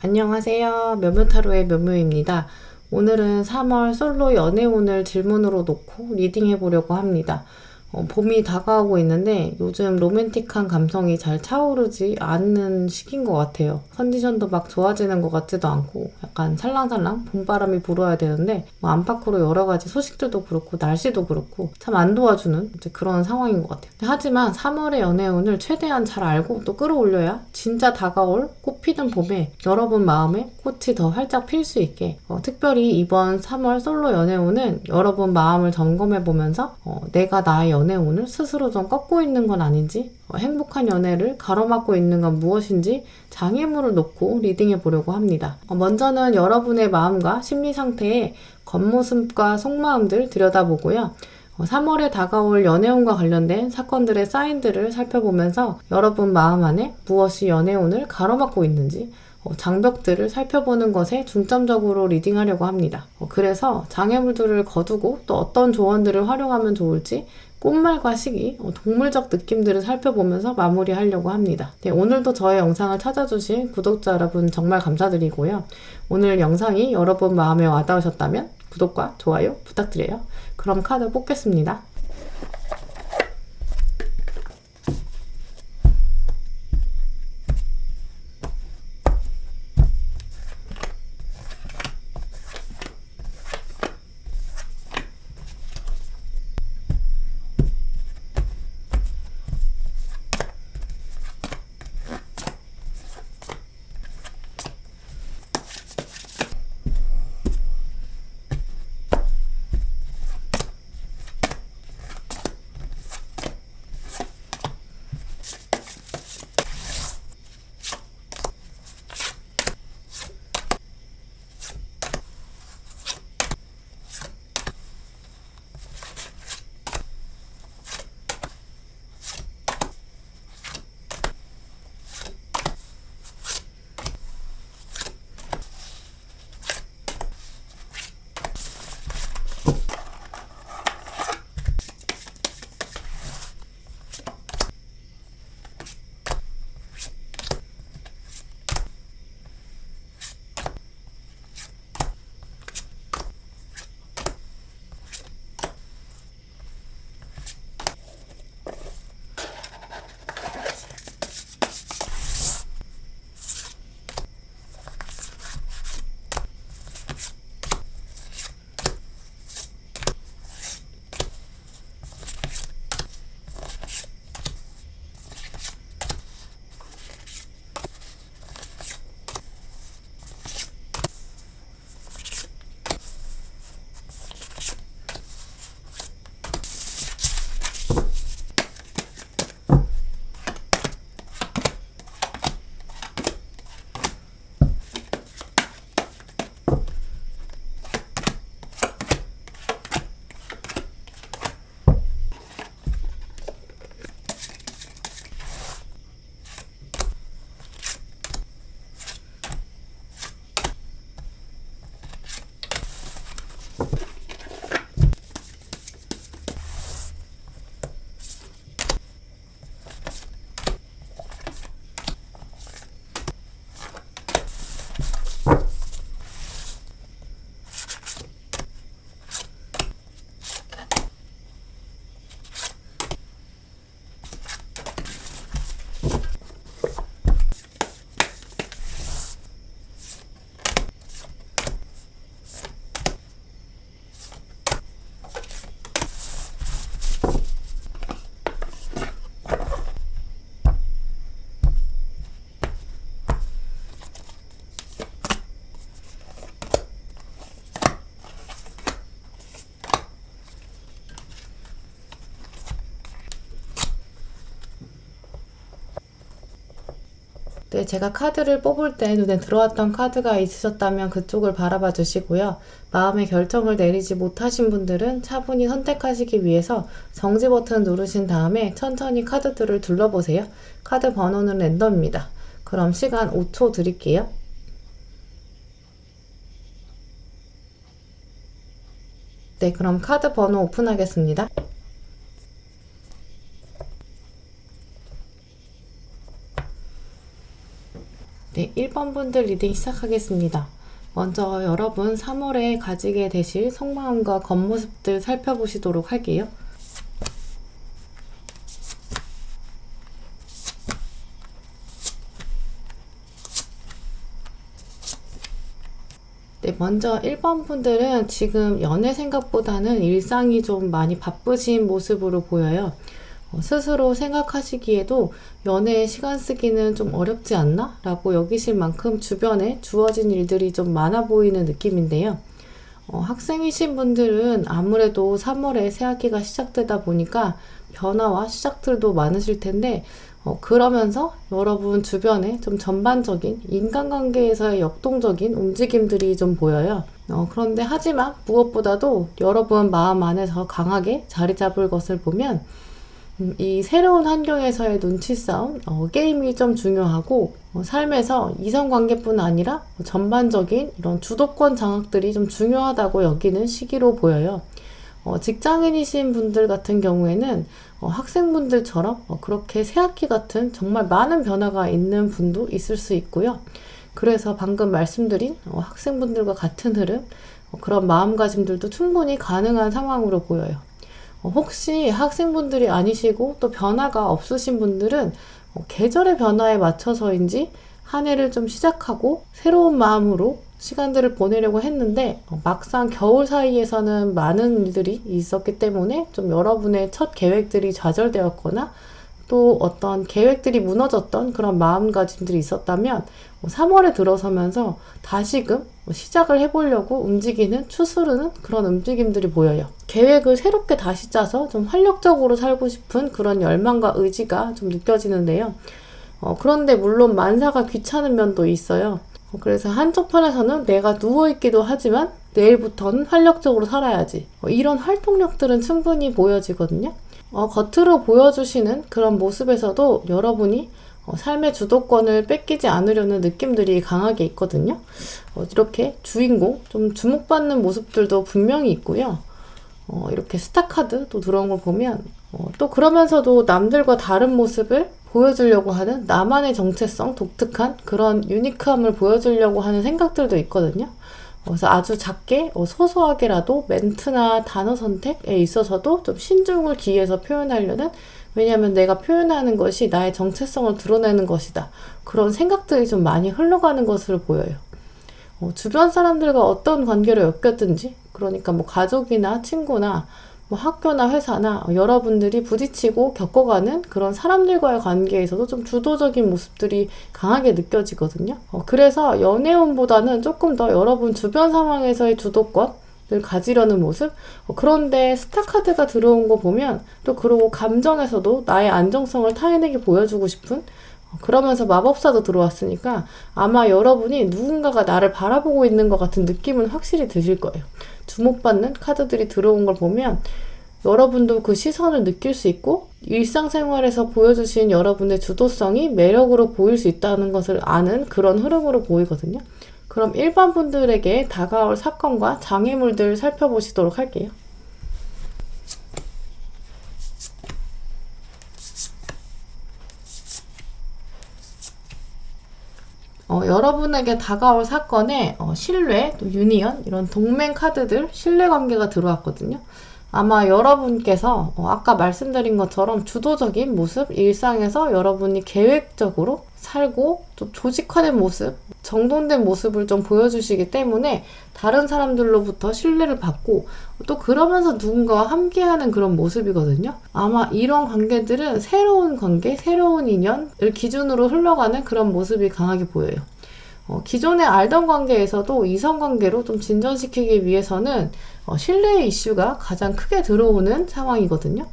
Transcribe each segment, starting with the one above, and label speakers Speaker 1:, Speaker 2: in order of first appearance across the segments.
Speaker 1: 안녕하세요. 묘묘타로의 묘묘입니다. 오늘은 3월 솔로 연애운을 질문으로 놓고 리딩해 보려고 합니다. 봄이 다가오고 있는데 요즘 로맨틱한 감성이 잘 차오르지 않는 시기인 것 같아요. 컨디션도 막 좋아지는 것 같지도 않고 약간 살랑살랑 봄바람이 불어야 되는데 안팎으로 여러 가지 소식들도 그렇고 날씨도 그렇고 참 안 도와주는 이제 그런 상황인 것 같아요. 하지만 3월의 연애운을 최대한 잘 알고 또 끌어올려야 진짜 다가올 꽃피는 봄에 여러분 마음에 꽃이 더 활짝 필 수 있게 특별히 이번 3월 솔로 연애운은 여러분 마음을 점검해 보면서 내가 나의 연애운을 스스로 좀 꺾고 있는 건 아닌지 행복한 연애를 가로막고 있는 건 무엇인지 장애물을 놓고 리딩해 보려고 합니다. 먼저는 여러분의 마음과 심리 상태의 겉모습과 속마음들 들여다보고요. 3월에 다가올 연애운과 관련된 사건들의 사인들을 살펴보면서 여러분 마음 안에 무엇이 연애운을 가로막고 있는지 장벽들을 살펴보는 것에 중점적으로 리딩하려고 합니다. 그래서 장애물들을 거두고 또 어떤 조언들을 활용하면 좋을지 꽃말과 시기, 동물적 느낌들을 살펴보면서 마무리하려고 합니다. 네, 오늘도 저의 영상을 찾아주신 구독자 여러분 정말 감사드리고요. 오늘 영상이 여러분 마음에 와닿으셨다면 구독과 좋아요 부탁드려요. 그럼 카드 뽑겠습니다. 네, 제가 카드를 뽑을 때 눈에 들어왔던 카드가 있으셨다면 그쪽을 바라봐 주시고요. 마음의 결정을 내리지 못하신 분들은 차분히 선택하시기 위해서 정지 버튼 누르신 다음에 천천히 카드들을 둘러보세요. 카드 번호는 랜덤입니다. 그럼 시간 5초 드릴게요. 네, 그럼 카드 번호 오픈하겠습니다. 네, 1번 1번 분들 리딩 시작하겠습니다. 먼저 여러분 3월에 가지게 되실 속마음과 겉모습들 살펴보시도록 할게요. 네, 먼저 1번 분들은 지금 연애 생각보다는 일상이 좀 많이 바쁘신 모습으로 보여요. 스스로 생각하시기에도 연애에 시간 쓰기는 좀 어렵지 않나? 라고 여기실 만큼 주변에 주어진 일들이 좀 많아 보이는 느낌인데요. 학생이신 분들은 아무래도 3월에 새학기가 시작되다 보니까 변화와 시작들도 많으실 텐데 그러면서 여러분 주변에 좀 전반적인 인간관계에서의 역동적인 움직임들이 좀 보여요. 그런데 하지만 무엇보다도 여러분 마음 안에서 강하게 자리 잡을 것을 보면 이 새로운 환경에서의 눈치 싸움, 게임이 좀 중요하고 삶에서 이성관계뿐 아니라 전반적인 이런 주도권 장악들이 좀 중요하다고 여기는 시기로 보여요. 직장인이신 분들 같은 경우에는 학생분들처럼 그렇게 새학기 같은 정말 많은 변화가 있는 분도 있을 수 있고요. 그래서 방금 말씀드린 학생분들과 같은 흐름, 그런 마음가짐들도 충분히 가능한 상황으로 보여요. 혹시 학생분들이 아니시고 또 변화가 없으신 분들은 계절의 변화에 맞춰서인지 한 해를 좀 시작하고 새로운 마음으로 시간들을 보내려고 했는데 막상 겨울 사이에서는 많은 일들이 있었기 때문에 좀 여러분의 첫 계획들이 좌절되었거나 또 어떤 계획들이 무너졌던 그런 마음가짐들이 있었다면 3월에 들어서면서 다시금 시작을 해보려고 움직이는 추스르는 그런 움직임들이 보여요. 계획을 새롭게 다시 짜서 좀 활력적으로 살고 싶은 그런 열망과 의지가 좀 느껴지는데요. 그런데 물론 만사가 귀찮은 면도 있어요. 그래서 한쪽 편에서는 내가 누워있기도 하지만 내일부터는 활력적으로 살아야지. 이런 활동력들은 충분히 보여지거든요. 겉으로 보여주시는 그런 모습에서도 여러분이 삶의 주도권을 뺏기지 않으려는 느낌들이 강하게 있거든요. 이렇게 주인공, 좀 주목받는 모습들도 분명히 있고요. 이렇게 스타카드 또 들어온 걸 보면 또 그러면서도 남들과 다른 모습을 보여주려고 하는 나만의 정체성, 독특한 그런 유니크함을 보여주려고 하는 생각들도 있거든요. 그래서 아주 작게 소소하게라도 멘트나 단어 선택에 있어서도 좀 신중을 기해서 표현하려는, 왜냐하면 내가 표현하는 것이 나의 정체성을 드러내는 것이다. 그런 생각들이 좀 많이 흘러가는 것으로 보여요. 주변 사람들과 어떤 관계로 엮였든지, 그러니까 뭐 가족이나 친구나 뭐 학교나 회사나 여러분들이 부딪히고 겪어가는 그런 사람들과의 관계에서도 좀 주도적인 모습들이 강하게 느껴지거든요. 그래서 연애운보다는 조금 더 여러분 주변 상황에서의 주도권을 가지려는 모습. 그런데 스타카드가 들어온 거 보면 또 그러고 감정에서도 나의 안정성을 타인에게 보여주고 싶은, 그러면서 마법사도 들어왔으니까 아마 여러분이 누군가가 나를 바라보고 있는 것 같은 느낌은 확실히 드실 거예요. 주목받는 카드들이 들어온 걸 보면 여러분도 그 시선을 느낄 수 있고 일상생활에서 보여주신 여러분의 주도성이 매력으로 보일 수 있다는 것을 아는 그런 흐름으로 보이거든요. 그럼 일반 분들에게 다가올 사건과 장애물들 살펴보시도록 할게요. 여러분에게 다가올 사건에 신뢰, 또 유니언, 이런 동맹 카드들, 신뢰관계가 들어왔거든요. 아마 여러분께서 아까 말씀드린 것처럼 주도적인 모습, 일상에서 여러분이 계획적으로 살고 좀 조직화된 모습, 정돈된 모습을 좀 보여주시기 때문에 다른 사람들로부터 신뢰를 받고 또 그러면서 누군가와 함께하는 그런 모습이거든요. 아마 이런 관계들은 새로운 관계, 새로운 인연을 기준으로 흘러가는 그런 모습이 강하게 보여요. 기존에 알던 관계에서도 이성관계로 좀 진전시키기 위해서는 신뢰의 이슈가 가장 크게 들어오는 상황이거든요.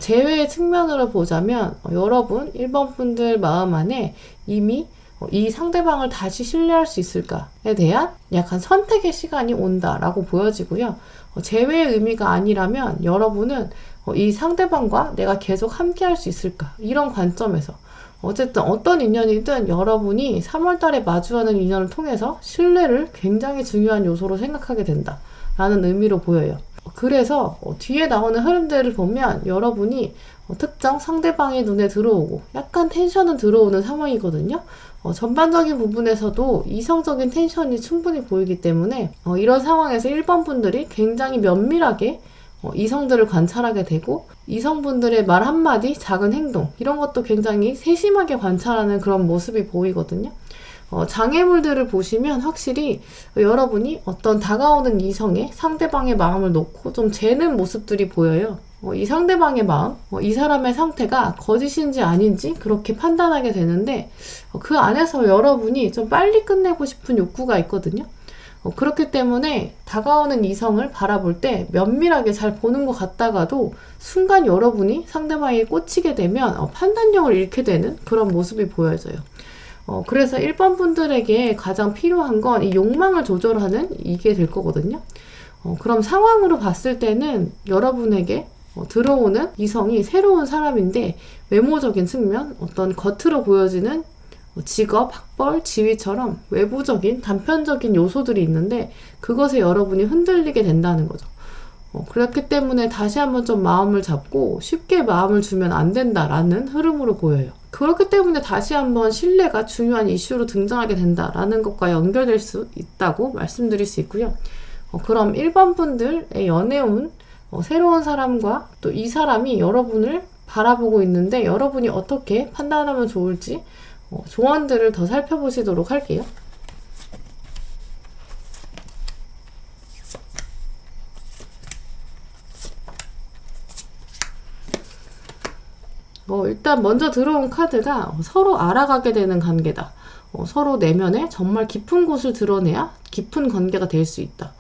Speaker 1: 제외의 측면으로 보자면 여러분 1번 분들 마음 안에 이미 이 상대방을 다시 신뢰할 수 있을까에 대한 약간 선택의 시간이 온다라고 보여지고요. 제외의 의미가 아니라면 여러분은 이 상대방과 내가 계속 함께 할 수 있을까, 이런 관점에서 어쨌든 어떤 인연이든 여러분이 3월달에 마주하는 인연을 통해서 신뢰를 굉장히 중요한 요소로 생각하게 된다 라는 의미로 보여요. 그래서 뒤에 나오는 흐름들을 보면 여러분이 특정 상대방의 눈에 들어오고 약간 텐션은 들어오는 상황이거든요. 전반적인 부분에서도 이성적인 텐션이 충분히 보이기 때문에 이런 상황에서 1번 분들이 굉장히 면밀하게 이성들을 관찰하게 되고 이성분들의 말 한마디, 작은 행동 이런 것도 굉장히 세심하게 관찰하는 그런 모습이 보이거든요. 장애물들을 보시면 확실히 여러분이 어떤 다가오는 이성에 상대방의 마음을 놓고 좀 재는 모습들이 보여요. 이 상대방의 마음, 이 사람의 상태가 거짓인지 아닌지 그렇게 판단하게 되는데 그 안에서 여러분이 좀 빨리 끝내고 싶은 욕구가 있거든요. 그렇기 때문에 다가오는 이성을 바라볼 때 면밀하게 잘 보는 것 같다가도 순간 여러분이 상대방에게 꽂히게 되면 판단력을 잃게 되는 그런 모습이 보여져요. 그래서 1번 분들에게 가장 필요한 건 이 욕망을 조절하는 이게 될 거거든요. 그럼 상황으로 봤을 때는 여러분에게 들어오는 이성이 새로운 사람인데 외모적인 측면, 어떤 겉으로 보여지는 직업, 학벌, 지위처럼 외부적인 단편적인 요소들이 있는데 그것에 여러분이 흔들리게 된다는 거죠. 그렇기 때문에 다시 한번 좀 마음을 잡고 쉽게 마음을 주면 안 된다라는 흐름으로 보여요. 그렇기 때문에 다시 한번 신뢰가 중요한 이슈로 등장하게 된다라는 것과 연결될 수 있다고 말씀드릴 수 있고요. 그럼 1번 분들의 연애운 새로운 사람과 또 이 사람이 여러분을 바라보고 있는데 여러분이 어떻게 판단하면 좋을지 조언들을 더 살펴보시도록 할게요. 일단 먼저 들어온 카드가 서로 알아가게 되는 관계다. 서로 내면에 정말 깊은 곳을 드러내야 깊은 관계가 될 수 있다.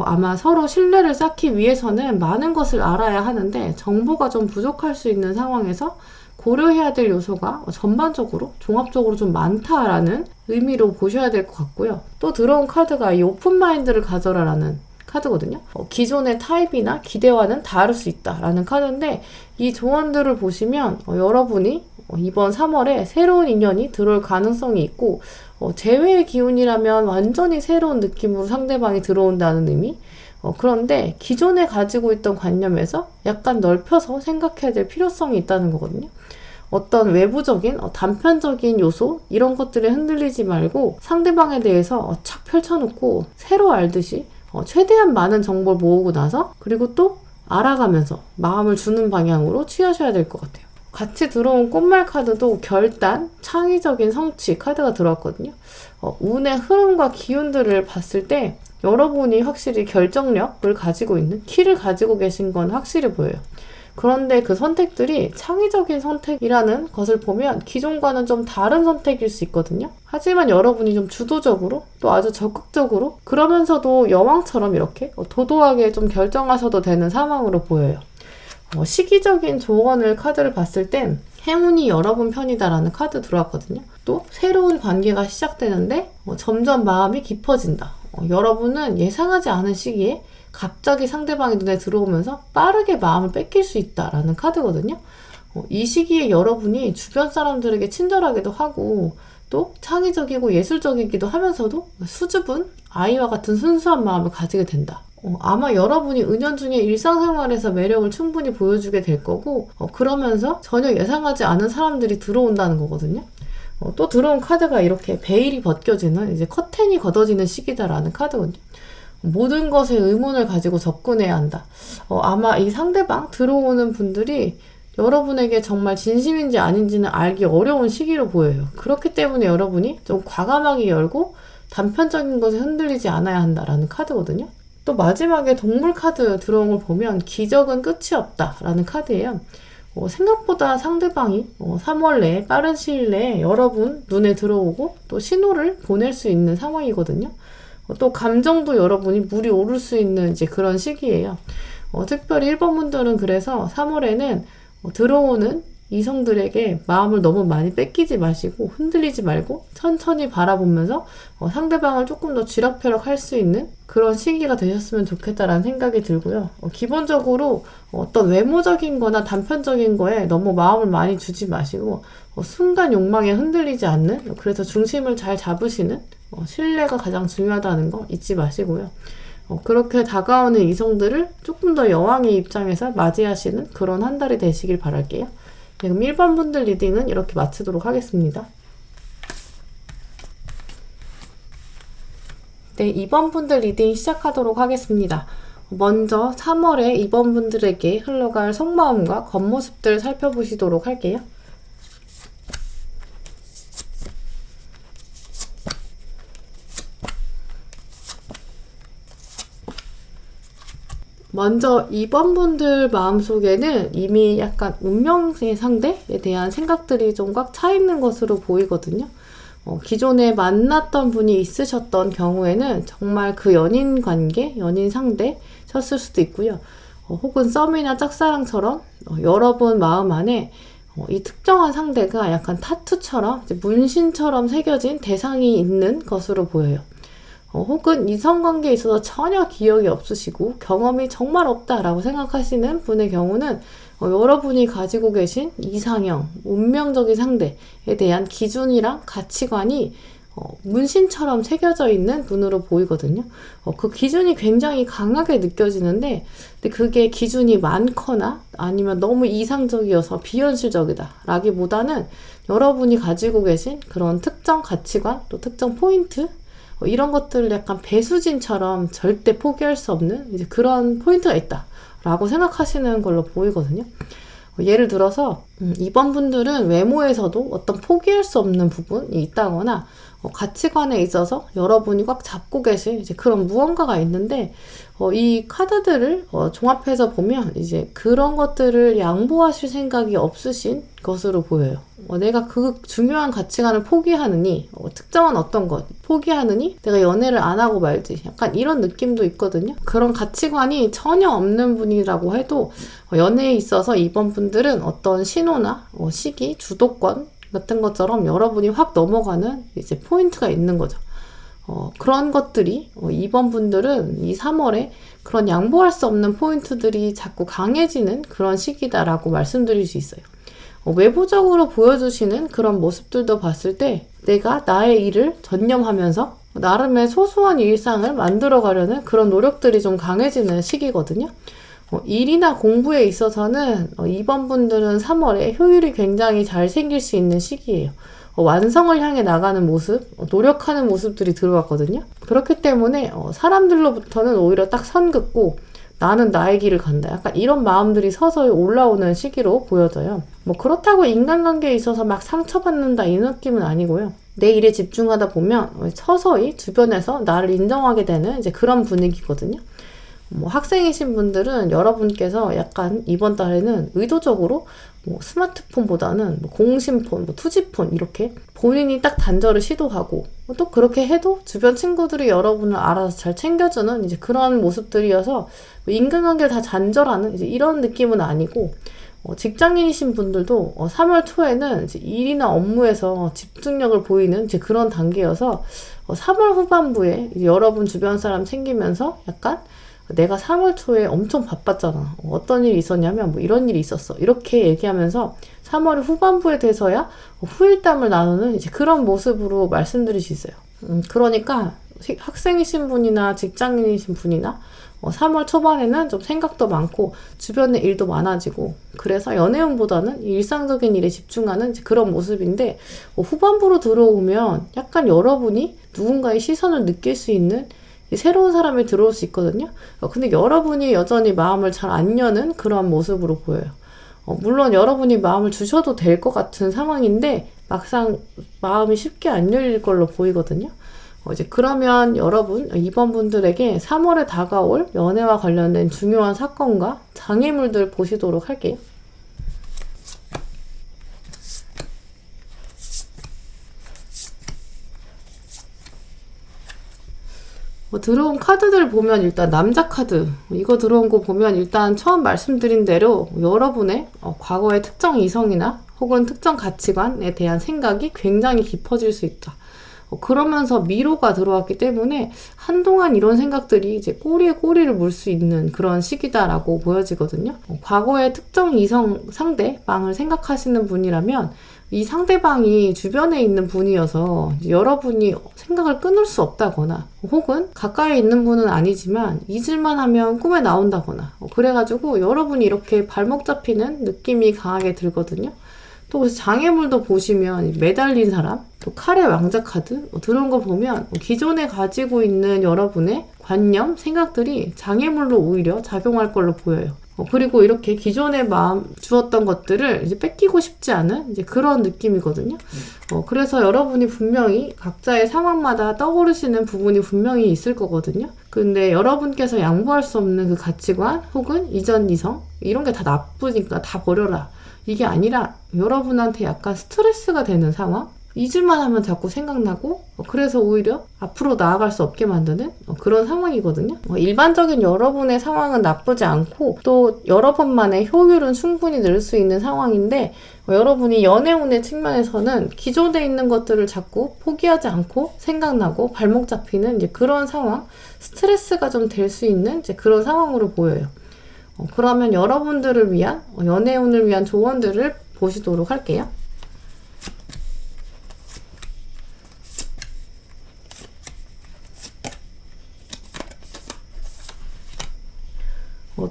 Speaker 1: 아마 서로 신뢰를 쌓기 위해서는 많은 것을 알아야 하는데 정보가 좀 부족할 수 있는 상황에서 고려해야 될 요소가 전반적으로 종합적으로 좀 많다라는 의미로 보셔야 될 것 같고요. 또 들어온 카드가 이 오픈마인드를 가져라라는 카드거든요. 기존의 타입이나 기대와는 다를 수 있다라는 카드인데 이 조언들을 보시면 여러분이 이번 3월에 새로운 인연이 들어올 가능성이 있고 재회의 기운이라면 완전히 새로운 느낌으로 상대방이 들어온다는 의미. 그런데 기존에 가지고 있던 관념에서 약간 넓혀서 생각해야 될 필요성이 있다는 거거든요. 어떤 외부적인 단편적인 요소 이런 것들에 흔들리지 말고 상대방에 대해서 착 펼쳐놓고 새로 알듯이 최대한 많은 정보를 모으고 나서 그리고 또 알아가면서 마음을 주는 방향으로 취하셔야 될 것 같아요. 같이 들어온 꽃말 카드도 결단, 창의적인 성취 카드가 들어왔거든요. 운의 흐름과 기운들을 봤을 때 여러분이 확실히 결정력을 가지고 있는 키를 가지고 계신 건 확실히 보여요. 그런데 그 선택들이 창의적인 선택이라는 것을 보면 기존과는 좀 다른 선택일 수 있거든요. 하지만 여러분이 좀 주도적으로 또 아주 적극적으로 그러면서도 여왕처럼 이렇게 도도하게 좀 결정하셔도 되는 상황으로 보여요. 시기적인 조언을 카드를 봤을 땐 행운이 여러분 편이다라는 카드 들어왔거든요. 또 새로운 관계가 시작되는데 점점 마음이 깊어진다. 여러분은 예상하지 않은 시기에 갑자기 상대방의 눈에 들어오면서 빠르게 마음을 뺏길 수 있다라는 카드거든요. 이 시기에 여러분이 주변 사람들에게 친절하기도 하고 또 창의적이고 예술적이기도 하면서도 수줍은 아이와 같은 순수한 마음을 가지게 된다. 아마 여러분이 은연중에 일상생활에서 매력을 충분히 보여주게 될 거고 그러면서 전혀 예상하지 않은 사람들이 들어온다는 거거든요. 또 들어온 카드가 이렇게 베일이 벗겨지는 이제 커튼이 걷어지는 시기다라는 카드거든요. 모든 것에 의문을 가지고 접근해야 한다. 아마 이 상대방 들어오는 분들이 여러분에게 정말 진심인지 아닌지는 알기 어려운 시기로 보여요. 그렇기 때문에 여러분이 좀 과감하게 열고 단편적인 것에 흔들리지 않아야 한다라는 카드거든요. 또 마지막에 동물 카드 들어온 걸 보면 기적은 끝이 없다라는 카드예요. 생각보다 상대방이 3월 내에 빠른 시일 내에 여러분 눈에 들어오고 또 신호를 보낼 수 있는 상황이거든요. 또 감정도 여러분이 물이 오를 수 있는 이제 그런 시기예요. 특별히 1번 분들은 그래서 3월에는 들어오는 이성들에게 마음을 너무 많이 뺏기지 마시고 흔들리지 말고 천천히 바라보면서 상대방을 조금 더 쥐락펴락 할 수 있는 그런 시기가 되셨으면 좋겠다라는 생각이 들고요. 기본적으로 어떤 외모적인 거나 단편적인 거에 너무 마음을 많이 주지 마시고 순간 욕망에 흔들리지 않는 그래서 중심을 잘 잡으시는 신뢰가 가장 중요하다는 거 잊지 마시고요. 그렇게 다가오는 이성들을 조금 더 여왕의 입장에서 맞이하시는 그런 한 달이 되시길 바랄게요. 네, 그럼 1번 분들 리딩은 이렇게 마치도록 하겠습니다. 네, 2번 분들 리딩 시작하도록 하겠습니다. 먼저 3월에 2번 분들에게 흘러갈 속마음과 겉모습들 살펴보시도록 할게요. 먼저 2번 분들 마음속에는 이미 약간 운명의 상대에 대한 생각들이 좀 꽉 차 있는 것으로 보이거든요. 기존에 만났던 분이 있으셨던 경우에는 정말 그 연인 관계, 연인 상대셨을 수도 있고요. 혹은 썸이나 짝사랑처럼 여러분 마음 안에 이 특정한 상대가 약간 타투처럼 문신처럼 새겨진 대상이 있는 것으로 보여요. 혹은 이성관계에 있어서 전혀 기억이 없으시고 경험이 정말 없다라고 생각하시는 분의 경우는 여러분이 가지고 계신 이상형, 운명적인 상대에 대한 기준이랑 가치관이 문신처럼 새겨져 있는 분으로 보이거든요. 그 기준이 굉장히 강하게 느껴지는데 근데 그게 기준이 많거나 아니면 너무 이상적이어서 비현실적이다 라기보다는 여러분이 가지고 계신 그런 특정 가치관 또 특정 포인트 이런 것들을 약간 배수진처럼 절대 포기할 수 없는 이제 그런 포인트가 있다 라고 생각하시는 걸로 보이거든요. 예를 들어서 2번 분들은 외모에서도 어떤 포기할 수 없는 부분이 있다거나 가치관에 있어서 여러분이 꽉 잡고 계신 이제 그런 무언가가 있는데 이 카드들을 종합해서 보면 이제 그런 것들을 양보하실 생각이 없으신 것으로 보여요. 내가 그 중요한 가치관을 포기하느니 특정한 어떤 것 포기하느니 내가 연애를 안 하고 말지 약간 이런 느낌도 있거든요. 그런 가치관이 전혀 없는 분이라고 해도 연애에 있어서 2번 분들은 어떤 신호나 시기, 주도권 같은 것처럼 여러분이 확 넘어가는 이제 포인트가 있는 거죠. 그런 것들이 2번 분들은 이 3월에 그런 양보할 수 없는 포인트들이 자꾸 강해지는 그런 시기다라고 말씀드릴 수 있어요. 외부적으로 보여주시는 그런 모습들도 봤을 때 내가 나의 일을 전념하면서 나름의 소소한 일상을 만들어가려는 그런 노력들이 좀 강해지는 시기거든요. 일이나 공부에 있어서는 2번 분들은 3월에 효율이 굉장히 잘 생길 수 있는 시기예요. 완성을 향해 나가는 모습, 노력하는 모습들이 들어왔거든요. 그렇기 때문에 사람들로부터는 오히려 딱 선 긋고 나는 나의 길을 간다. 약간 이런 마음들이 서서히 올라오는 시기로 보여져요. 그렇다고 인간관계에 있어서 막 상처받는다 이 느낌은 아니고요. 내 일에 집중하다 보면 서서히 주변에서 나를 인정하게 되는 이제 그런 분위기거든요. 학생이신 분들은 여러분께서 약간 이번 달에는 의도적으로 스마트폰보다는 공신폰, 투지폰 이렇게 본인이 딱 단절을 시도하고 또 그렇게 해도 주변 친구들이 여러분을 알아서 잘 챙겨주는 이제 그런 모습들이어서 인간관계를 다 단절하는 이제 이런 느낌은 아니고 직장인이신 분들도 3월 초에는 이제 일이나 업무에서 집중력을 보이는 이제 그런 단계여서 3월 후반부에 이제 여러분 주변 사람 챙기면서 약간 내가 3월 초에 엄청 바빴잖아. 어떤 일이 있었냐면 이런 일이 있었어. 이렇게 얘기하면서 3월 후반부에 돼서야 후일담을 나누는 이제 그런 모습으로 말씀드릴 수 있어요. 그러니까 학생이신 분이나 직장인이신 분이나 3월 초반에는 좀 생각도 많고 주변에 일도 많아지고 그래서 연애운보다는 일상적인 일에 집중하는 그런 모습인데 후반부로 들어오면 약간 여러분이 누군가의 시선을 느낄 수 있는 새로운 사람이 들어올 수 있거든요. 근데 여러분이 여전히 마음을 잘 안 여는 그런 모습으로 보여요. 물론 여러분이 마음을 주셔도 될 것 같은 상황인데 막상 마음이 쉽게 안 열릴 걸로 보이거든요. 이제 그러면 여러분 2번 분들에게 3월에 다가올 연애와 관련된 중요한 사건과 장애물들 보시도록 할게요. 들어온 카드들 보면 일단 남자 카드 이거 들어온 거 보면 일단 처음 말씀드린 대로 여러분의 과거의 특정 이성이나 혹은 특정 가치관에 대한 생각이 굉장히 깊어질 수 있다. 그러면서 미로가 들어왔기 때문에 한동안 이런 생각들이 이제 꼬리에 꼬리를 물 수 있는 그런 시기다라고 보여지거든요. 과거의 특정 이성 상대방을 생각하시는 분이라면 이 상대방이 주변에 있는 분이어서 여러분이 생각을 끊을 수 없다거나 혹은 가까이 있는 분은 아니지만 잊을만 하면 꿈에 나온다거나 그래가지고 여러분이 이렇게 발목 잡히는 느낌이 강하게 들거든요. 또 그래서 장애물도 보시면 매달린 사람, 또 칼의 왕자 카드 들어온 거 보면 기존에 가지고 있는 여러분의 관념, 생각들이 장애물로 오히려 작용할 걸로 보여요. 그리고 이렇게 기존에 마음 주었던 것들을 이제 뺏기고 싶지 않은 이제 그런 느낌이거든요. 그래서 여러분이 분명히 각자의 상황마다 떠오르시는 부분이 분명히 있을 거거든요. 근데 여러분께서 양보할 수 없는 그 가치관 혹은 이전 이성 이런 게 다 나쁘니까 다 버려라. 이게 아니라 여러분한테 약간 스트레스가 되는 상황? 잊을만 하면 자꾸 생각나고 그래서 오히려 앞으로 나아갈 수 없게 만드는 그런 상황이거든요. 일반적인 여러분의 상황은 나쁘지 않고 또 여러분만의 효율은 충분히 늘 수 있는 상황인데 여러분이 연애운의 측면에서는 기존에 있는 것들을 자꾸 포기하지 않고 생각나고 발목 잡히는 이제 그런 상황, 스트레스가 좀 될 수 있는 이제 그런 상황으로 보여요. 그러면 여러분들을 위한 연애운을 위한 조언들을 보시도록 할게요.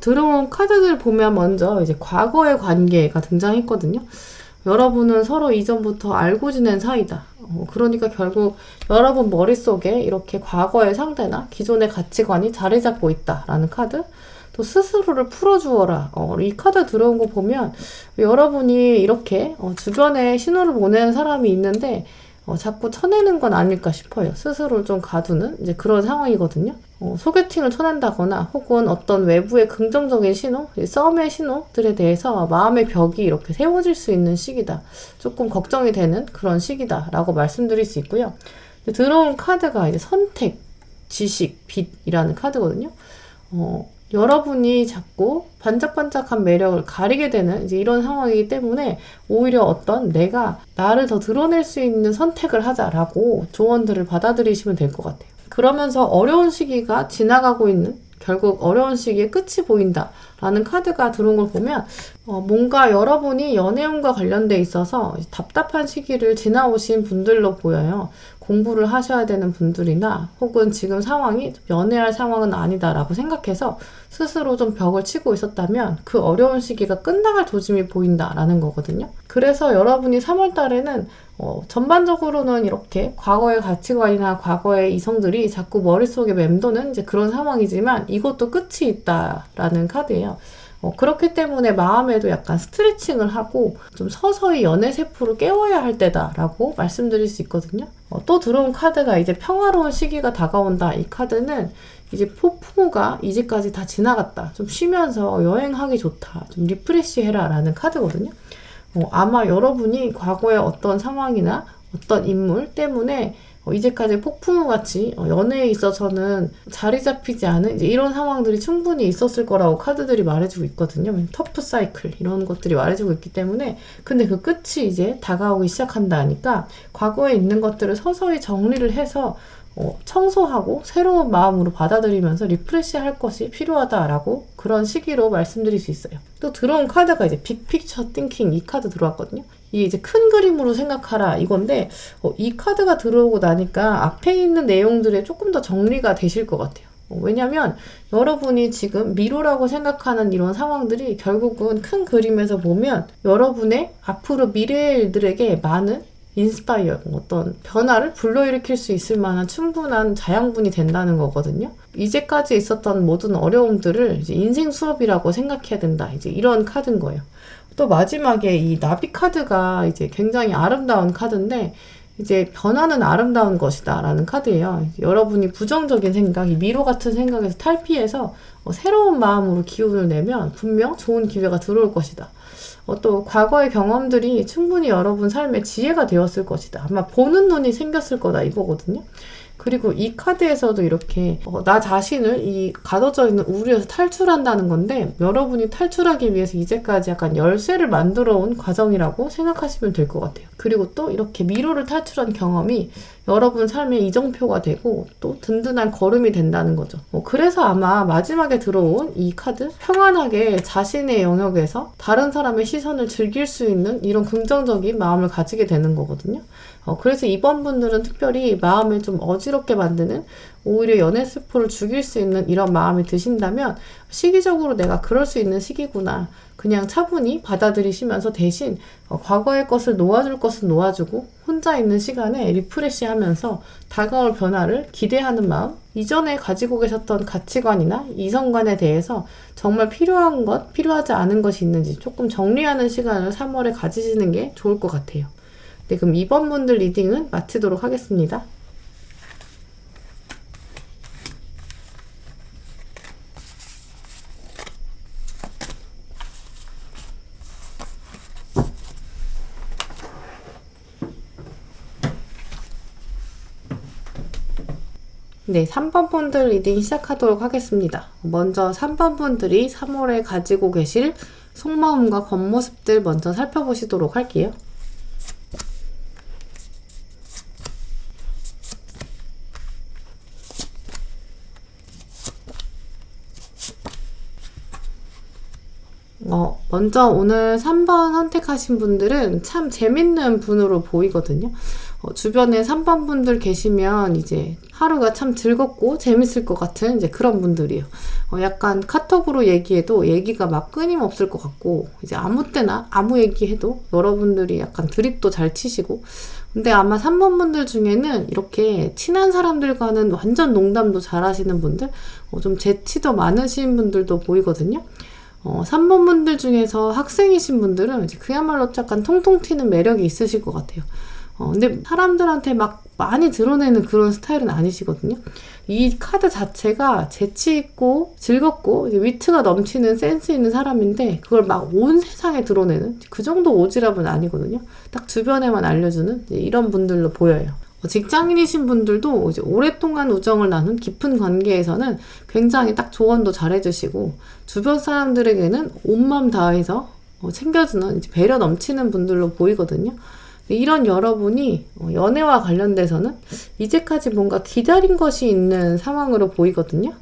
Speaker 1: 들어온 카드들 보면 먼저 이제 과거의 관계가 등장했거든요. 여러분은 서로 이전부터 알고 지낸 사이다. 그러니까 결국 여러분 머릿속에 이렇게 과거의 상대나 기존의 가치관이 자리 잡고 있다라는 카드. 또 스스로를 풀어주어라. 이 카드 들어온 거 보면 여러분이 이렇게 주변에 신호를 보내는 사람이 있는데 자꾸 쳐내는 건 아닐까 싶어요. 스스로를 좀 가두는 이제 그런 상황이거든요. 소개팅을 쳐낸다거나 혹은 어떤 외부의 긍정적인 신호, 썸의 신호들에 대해서 마음의 벽이 이렇게 세워질 수 있는 시기다. 조금 걱정이 되는 그런 시기다 라고 말씀드릴 수 있고요. 들어온 카드가 이제 선택, 지식, 빛이라는 카드거든요. 여러분이 자꾸 반짝반짝한 매력을 가리게 되는 이제 이런 상황이기 때문에 오히려 어떤 내가 나를 더 드러낼 수 있는 선택을 하자라고 조언들을 받아들이시면 될 것 같아요. 그러면서 어려운 시기가 지나가고 있는 결국 어려운 시기에 끝이 보인다 라는 카드가 들어온 걸 보면 뭔가 여러분이 연애운과 관련돼 있어서 답답한 시기를 지나오신 분들로 보여요. 공부를 하셔야 되는 분들이나 혹은 지금 상황이 연애할 상황은 아니다라고 생각해서 스스로 좀 벽을 치고 있었다면 그 어려운 시기가 끝나갈 조짐이 보인다라는 거거든요. 그래서 여러분이 3월 달에는 전반적으로는 이렇게 과거의 가치관이나 과거의 이성들이 자꾸 머릿속에 맴도는 이제 그런 상황이지만 이것도 끝이 있다라는 카드예요. 그렇기 때문에 마음에도 약간 스트레칭을 하고 좀 서서히 연애 세포를 깨워야 할 때다라고 말씀드릴 수 있거든요. 또 들어온 카드가 이제 평화로운 시기가 다가온다. 이 카드는 이제 폭풍우가 이제까지 다 지나갔다. 좀 쉬면서 여행하기 좋다. 좀 리프레시해라 라는 카드거든요. 아마 여러분이 과거의 어떤 상황이나 어떤 인물 때문에 이제까지 폭풍우같이 연애에 있어서는 자리 잡히지 않은 이제 이런 상황들이 충분히 있었을 거라고 카드들이 말해주고 있거든요. 터프 사이클 이런 것들이 말해주고 있기 때문에 근데 그 끝이 이제 다가오기 시작한다 하니까 과거에 있는 것들을 서서히 정리를 해서 청소하고 새로운 마음으로 받아들이면서 리프레시 할 것이 필요하다라고 그런 시기로 말씀드릴 수 있어요. 또 들어온 카드가 이제 빅픽처 띵킹 이 카드 들어왔거든요. 이게 이제 큰 그림으로 생각하라 이건데 이 카드가 들어오고 나니까 앞에 있는 내용들에 조금 더 정리가 되실 것 같아요. 왜냐면 여러분이 지금 미로라고 생각하는 이런 상황들이 결국은 큰 그림에서 보면 여러분의 앞으로 미래의 일들에게 많은 인스파이어, 어떤 변화를 불러일으킬 수 있을 만한 충분한 자양분이 된다는 거거든요. 이제까지 있었던 모든 어려움들을 이제 인생 수업이라고 생각해야 된다. 이제 이런 카드인 거예요. 또 마지막에 이 나비 카드가 이제 굉장히 아름다운 카드인데 이제 변화는 아름다운 것이다 라는 카드예요. 여러분이 부정적인 생각, 이 미로 같은 생각에서 탈피해서 새로운 마음으로 기운을 내면 분명 좋은 기회가 들어올 것이다. 또 과거의 경험들이 충분히 여러분 삶의 지혜가 되었을 것이다. 아마 보는 눈이 생겼을 거다 이거거든요. 그리고 이 카드에서도 이렇게 나 자신을 이 가둬져 있는 우울에서 탈출한다는 건데 여러분이 탈출하기 위해서 이제까지 약간 열쇠를 만들어 온 과정이라고 생각하시면 될 것 같아요. 그리고 또 이렇게 미로를 탈출한 경험이 여러분 삶의 이정표가 되고 또 든든한 걸음이 된다는 거죠. 그래서 아마 마지막에 들어온 이 카드 평안하게 자신의 영역에서 다른 사람의 시선을 즐길 수 있는 이런 긍정적인 마음을 가지게 되는 거거든요. 그래서 이번 분들은 특별히 마음을 좀 어지럽게 만드는 오히려 연애 세포를 죽일 수 있는 이런 마음이 드신다면 시기적으로 내가 그럴 수 있는 시기구나. 그냥 차분히 받아들이시면서 대신 과거의 것을 놓아줄 것은 놓아주고 혼자 있는 시간에 리프레시 하면서 다가올 변화를 기대하는 마음, 이전에 가지고 계셨던 가치관이나 이성관에 대해서 정말 필요한 것, 필요하지 않은 것이 있는지 조금 정리하는 시간을 3월에 가지시는 게 좋을 것 같아요. 네, 그럼 이번 분들 리딩은 마치도록 하겠습니다. 네, 3번 분들 리딩 시작하도록 하겠습니다. 먼저 3번 분들이 3월에 가지고 계실 속마음과 겉모습들 먼저 살펴보시도록 할게요. 먼저 오늘 3번 선택하신 분들은 참 재밌는 분으로 보이거든요. 주변에 3번 분들 계시면 이제 하루가 참 즐겁고 재밌을 것 같은 이제 그런 분들이에요. 약간 카톡으로 얘기해도 얘기가 막 끊임없을 것 같고, 이제 아무 때나 아무 얘기해도 여러분들이 약간 드립도 잘 치시고, 근데 아마 3번 분들 중에는 이렇게 친한 사람들과는 완전 농담도 잘 하시는 분들, 좀 재치도 많으신 분들도 보이거든요. 3번 분들 중에서 학생이신 분들은 이제 그야말로 약간 통통 튀는 매력이 있으실 것 같아요. 근데 사람들한테 막 많이 드러내는 그런 스타일은 아니시거든요. 이 카드 자체가 재치 있고 즐겁고 이제 위트가 넘치는 센스 있는 사람인데 그걸 막 온 세상에 드러내는 그 정도 오지랖은 아니거든요. 딱 주변에만 알려주는 이런 분들로 보여요. 직장인이신 분들도 이제 오랫동안 우정을 나눈 깊은 관계에서는 굉장히 딱 조언도 잘해주시고 주변 사람들에게는 온 마음 다해서 챙겨주는 이제 배려 넘치는 분들로 보이거든요. 이런 여러분이 연애와 관련돼서는 이제까지 뭔가 기다린 것이 있는 상황으로 보이거든요.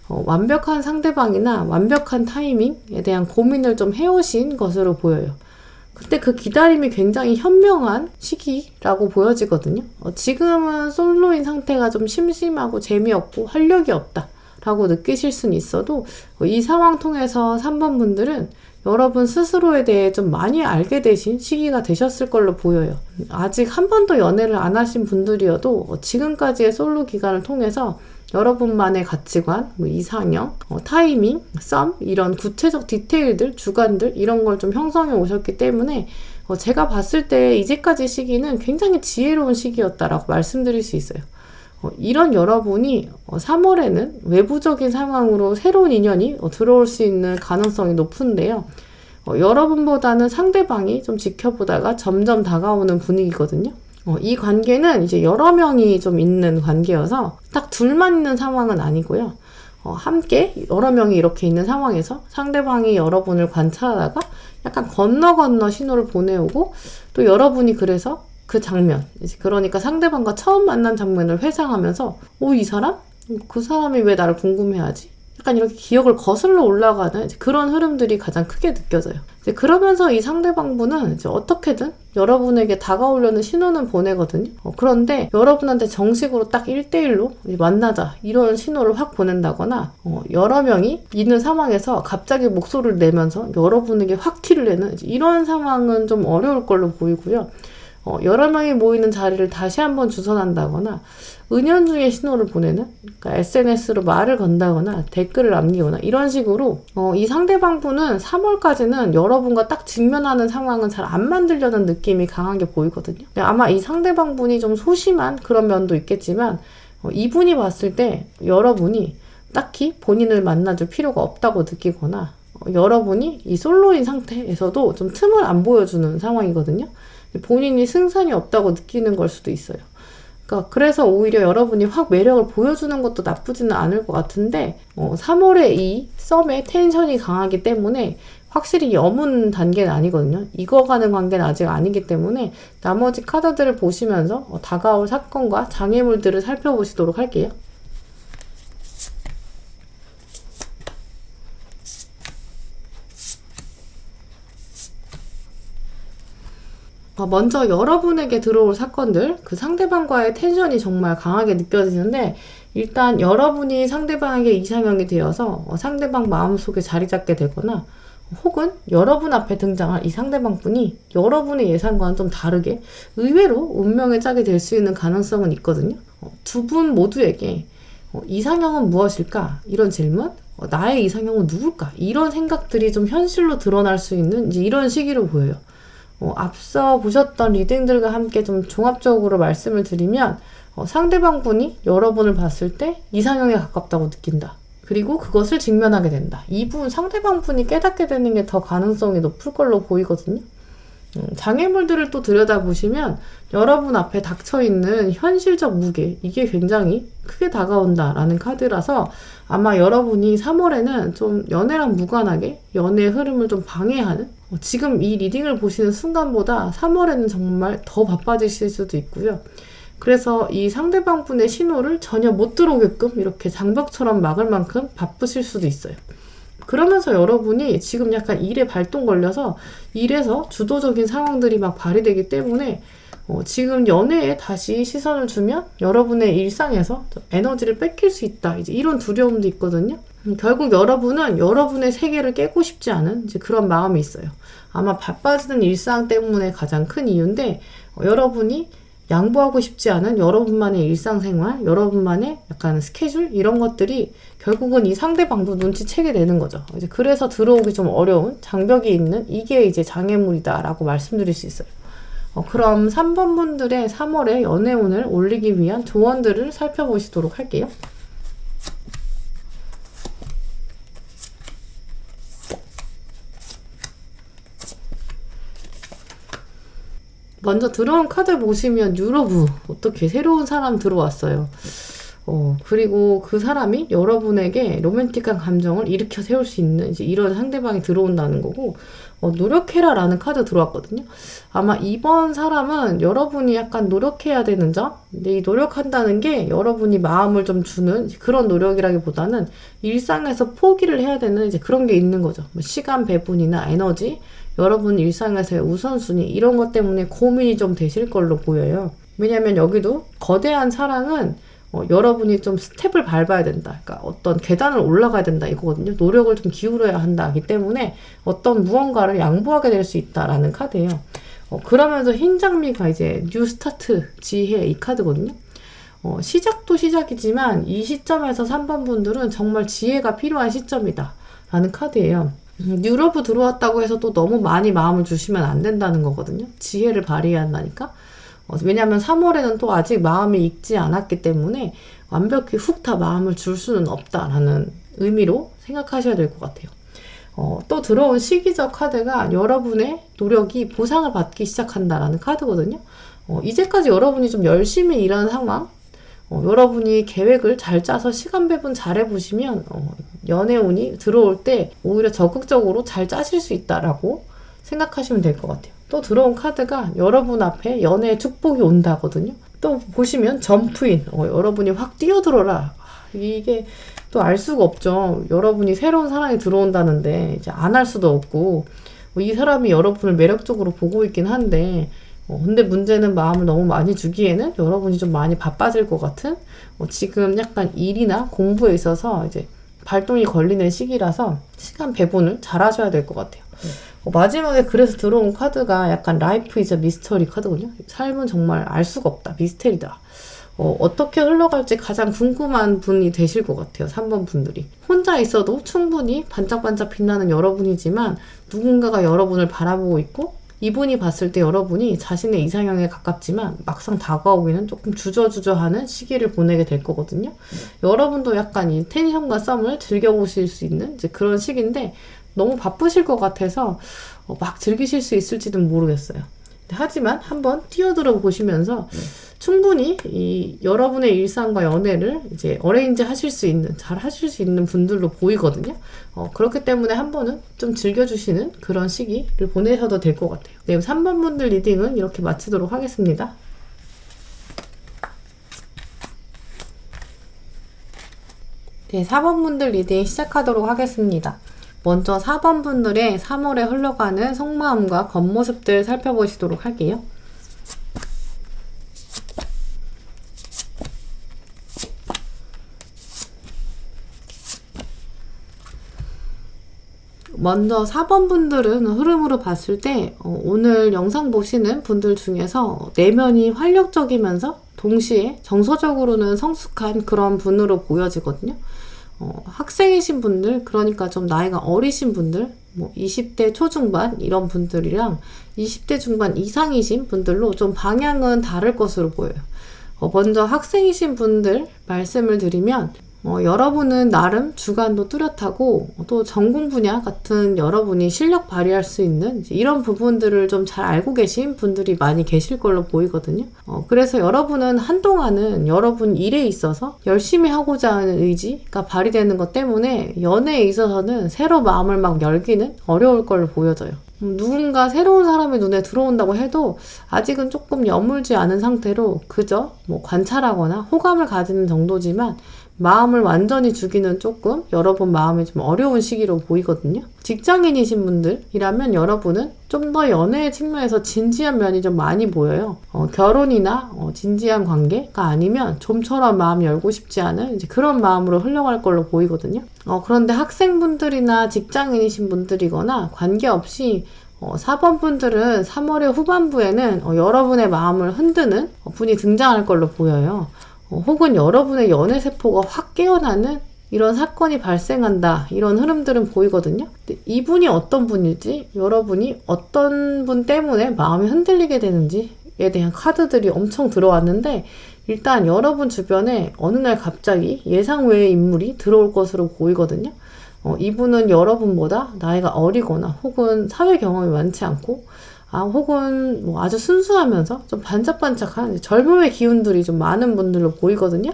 Speaker 1: 완벽한 상대방이나 완벽한 타이밍에 대한 고민을 좀 해오신 것으로 보여요. 근데 그 기다림이 굉장히 현명한 시기라고 보여지거든요. 지금은 솔로인 상태가 좀 심심하고 재미없고 활력이 없다 라고 느끼실 수는 있어도 이 상황 통해서 3번 분들은 여러분 스스로에 대해 좀 많이 알게 되신 시기가 되셨을 걸로 보여요. 아직 한 번도 연애를 안 하신 분들이어도 지금까지의 솔로 기간을 통해서 여러분만의 가치관, 이상형, 타이밍, 썸 이런 구체적 디테일들, 주관들 이런 걸 좀 형성해 오셨기 때문에 제가 봤을 때 이제까지 시기는 굉장히 지혜로운 시기였다라고 말씀드릴 수 있어요. 이런 여러분이 3월에는 외부적인 상황으로 새로운 인연이 들어올 수 있는 가능성이 높은데요. 여러분보다는 상대방이 좀 지켜보다가 점점 다가오는 분위기거든요. 이 관계는 이제 여러 명이 좀 있는 관계여서 딱 둘만 있는 상황은 아니고요. 함께 여러 명이 이렇게 있는 상황에서 상대방이 여러분을 관찰하다가 약간 건너 신호를 보내오고 또 여러분이 그래서 그 장면, 그러니까 상대방과 처음 만난 장면을 회상하면서 이 사람? 그 사람이 왜 나를 궁금해하지? 약간 이렇게 기억을 거슬러 올라가는 그런 흐름들이 가장 크게 느껴져요. 그러면서 이 상대방분은 어떻게든 여러분에게 다가오려는 신호는 보내거든요. 그런데 여러분한테 정식으로 딱 1대1로 만나자 이런 신호를 확 보낸다거나 여러 명이 있는 상황에서 갑자기 목소리를 내면서 여러분에게 확 티를 내는 이런 상황은 좀 어려울 걸로 보이고요. 여러 명이 모이는 자리를 다시 한번 주선한다거나 은연중에 신호를 보내는, 그러니까 SNS로 말을 건다거나 댓글을 남기거나 이런 식으로 이 상대방분은 3월까지는 여러분과 딱 직면하는 상황은 잘 안 만들려는 느낌이 강하게 보이거든요. 아마 이 상대방분이 좀 소심한 그런 면도 있겠지만 이분이 봤을 때 여러분이 딱히 본인을 만나줄 필요가 없다고 느끼거나 여러분이 이 솔로인 상태에서도 좀 틈을 안 보여주는 상황이거든요. 본인이 승산이 없다고 느끼는 걸 수도 있어요. 그래서 오히려 여러분이 확 매력을 보여주는 것도 나쁘지는 않을 것 같은데 3월에 이 썸의 텐션이 강하기 때문에 확실히 여문 단계는 아니거든요. 익어가는 관계는 아직 아니기 때문에 나머지 카드들을 보시면서 다가올 사건과 장애물들을 살펴보시도록 할게요. 먼저 여러분에게 들어올 사건들, 그 상대방과의 텐션이 정말 강하게 느껴지는데 일단 여러분이 상대방에게 이상형이 되어서 상대방 마음속에 자리 잡게 되거나 혹은 여러분 앞에 등장할 이 상대방분이 여러분의 예상과는 좀 다르게 의외로 운명의 짝이 될 수 있는 가능성은 있거든요. 두 분 모두에게 이상형은 무엇일까? 이런 질문, 나의 이상형은 누굴까? 이런 생각들이 좀 현실로 드러날 수 있는 이제 이런 시기로 보여요. 앞서 보셨던 리딩들과 함께 좀 종합적으로 말씀을 드리면 상대방 분이 여러분을 봤을 때 이상형에 가깝다고 느낀다. 그리고 그것을 직면하게 된다. 이분 상대방 분이 깨닫게 되는 게 더 가능성이 높을 걸로 보이거든요. 장애물들을 또 들여다보시면 여러분 앞에 닥쳐있는 현실적 무게, 이게 굉장히 크게 다가온다라는 카드라서 아마 여러분이 3월에는 좀 연애랑 무관하게 연애의 흐름을 좀 방해하는, 지금 이 리딩을 보시는 순간보다 3월에는 정말 더 바빠지실 수도 있고요. 그래서 이 상대방 분의 신호를 전혀 못 들어오게끔 이렇게 장벽처럼 막을 만큼 바쁘실 수도 있어요. 그러면서 여러분이 지금 약간 일에 발동 걸려서 일에서 주도적인 상황들이 막 발휘되기 때문에 지금 연애에 다시 시선을 주면 여러분의 일상에서 에너지를 뺏길 수 있다. 이제 이런 두려움도 있거든요. 결국 여러분은 여러분의 세계를 깨고 싶지 않은 이제 그런 마음이 있어요. 아마 바빠지는 일상 때문에 가장 큰 이유인데 여러분이 양보하고 싶지 않은 여러분만의 일상생활, 여러분만의 약간 스케줄 이런 것들이 결국은 이 상대방도 눈치채게 되는 거죠. 이제 그래서 들어오기 좀 어려운 장벽이 있는 이게 이제 장애물이다라고 말씀드릴 수 있어요. 그럼 3번 분들의 3월의 연애운을 올리기 위한 조언들을 살펴보시도록 할게요. 먼저 들어온 카드 보시면 유로브, 어떻게 새로운 사람 들어왔어요. 그리고 그 사람이 여러분에게 로맨틱한 감정을 일으켜 세울 수 있는 이제 이런 상대방이 들어온다는 거고, 노력해라 라는 카드 들어왔거든요. 아마 이번 사람은 여러분이 약간 노력해야 되는 점, 근데 이 노력한다는 게 여러분이 마음을 좀 주는 그런 노력이라기보다는 일상에서 포기를 해야 되는 이제 그런 게 있는 거죠. 뭐 시간 배분이나 에너지, 여러분 일상에서의 우선순위 이런 것 때문에 고민이 좀 되실 걸로 보여요. 왜냐면 여기도 거대한 사랑은 여러분이 좀 스텝을 밟아야 된다. 그러니까 어떤 계단을 올라가야 된다 이거거든요. 노력을 좀 기울여야 한다기 때문에 어떤 무언가를 양보하게 될 수 있다라는 카드예요. 그러면서 흰 장미가 이제 뉴 스타트, 지혜 이 카드거든요. 시작도 시작이지만 이 시점에서 3번 분들은 정말 지혜가 필요한 시점이다 라는 카드예요. 뉴러브 들어왔다고 해서 또 너무 많이 마음을 주시면 안 된다는 거거든요. 지혜를 발휘해야 한다니까. 왜냐하면 3월에는 또 아직 마음이 익지 않았기 때문에 완벽히 훅 다 마음을 줄 수는 없다라는 의미로 생각하셔야 될 것 같아요. 또 들어온 시기적 카드가 여러분의 노력이 보상을 받기 시작한다라는 카드거든요. 이제까지 여러분이 좀 열심히 일한 상황, 여러분이 계획을 잘 짜서 시간 배분 잘 해보시면 연애운이 들어올 때 오히려 적극적으로 잘 짜실 수 있다라고 생각하시면 될 것 같아요. 또 들어온 카드가 여러분 앞에 연애의 축복이 온다거든요. 또 보시면 점프인, 여러분이 확 뛰어들어라. 이게 또 알 수가 없죠. 여러분이 새로운 사랑이 들어온다는데 이제 안 할 수도 없고, 이 사람이 여러분을 매력적으로 보고 있긴 한데 근데 문제는 마음을 너무 많이 주기에는 여러분이 좀 많이 바빠질 것 같은, 지금 약간 일이나 공부에 있어서 이제 발동이 걸리는 시기라서 시간 배분을 잘 하셔야 될 것 같아요. 마지막에 그래서 들어온 카드가 약간 라이프 이즈 미스터리 카드거든요. 삶은 정말 알 수가 없다. 미스테리다. 어떻게 흘러갈지 가장 궁금한 분이 되실 것 같아요. 3번 분들이. 혼자 있어도 충분히 반짝반짝 빛나는 여러분이지만 누군가가 여러분을 바라보고 있고, 이분이 봤을 때 여러분이 자신의 이상형에 가깝지만 막상 다가오기는 조금 주저주저하는 시기를 보내게 될 거거든요. 여러분도 약간 이 텐션과 썸을 즐겨보실 수 있는 이제 그런 시기인데 너무 바쁘실 것 같아서 막 즐기실 수 있을지는 모르겠어요. 하지만 한번 뛰어들어 보시면서 충분히 이 여러분의 일상과 연애를 이제 어레인지 하실 수 있는, 잘 하실 수 있는 분들로 보이거든요. 그렇기 때문에 한 번은 좀 즐겨주시는 그런 시기를 보내셔도 될 것 같아요. 네, 3번 분들 리딩은 이렇게 마치도록 하겠습니다. 네, 4번 분들 리딩 시작하도록 하겠습니다. 먼저 4번 분들의 3월에 흘러가는 속마음과 겉모습들 살펴보시도록 할게요. 먼저 4번 분들은 흐름으로 봤을 때 오늘 영상 보시는 분들 중에서 내면이 활력적이면서 동시에 정서적으로는 성숙한 그런 분으로 보여지거든요. 학생이신 분들, 그러니까 좀 나이가 어리신 분들, 뭐 20대 초중반 이런 분들이랑 20대 중반 이상이신 분들로 좀 방향은 다를 것으로 보여요. 먼저 학생이신 분들 말씀을 드리면 여러분은 나름 주관도 뚜렷하고 또 전공 분야 같은 여러분이 실력 발휘할 수 있는 이런 부분들을 좀 잘 알고 계신 분들이 많이 계실 걸로 보이거든요. 그래서 여러분은 한동안은 여러분 일에 있어서 열심히 하고자 하는 의지가 발휘되는 것 때문에 연애에 있어서는 새로 마음을 막 열기는 어려울 걸로 보여져요. 누군가 새로운 사람의 눈에 들어온다고 해도 아직은 조금 여물지 않은 상태로 그저 뭐 관찰하거나 호감을 가지는 정도지만 마음을 완전히 주기는 조금 여러분 마음이 좀 어려운 시기로 보이거든요. 직장인이신 분들이라면 여러분은 좀 더 연애의 측면에서 진지한 면이 좀 많이 보여요. 결혼이나 진지한 관계가 아니면 좀처럼 마음 열고 싶지 않은 이제 그런 마음으로 흘러갈 걸로 보이거든요. 그런데 학생분들이나 직장인이신 분들이거나 관계없이 4번 분들은 3월의 후반부에는 여러분의 마음을 흔드는 분이 등장할 걸로 보여요. 혹은 여러분의 연애 세포가 확 깨어나는 이런 사건이 발생한다, 이런 흐름들은 보이거든요. 근데 이분이 어떤 분일지, 여러분이 어떤 분 때문에 마음이 흔들리게 되는지에 대한 카드들이 엄청 들어왔는데, 일단 여러분 주변에 어느 날 갑자기 예상 외의 인물이 들어올 것으로 보이거든요. 이분은 여러분보다 나이가 어리거나 혹은 사회 경험이 많지 않고 혹은 뭐 아주 순수하면서 좀 반짝반짝한 젊음의 기운들이 좀 많은 분들로 보이거든요.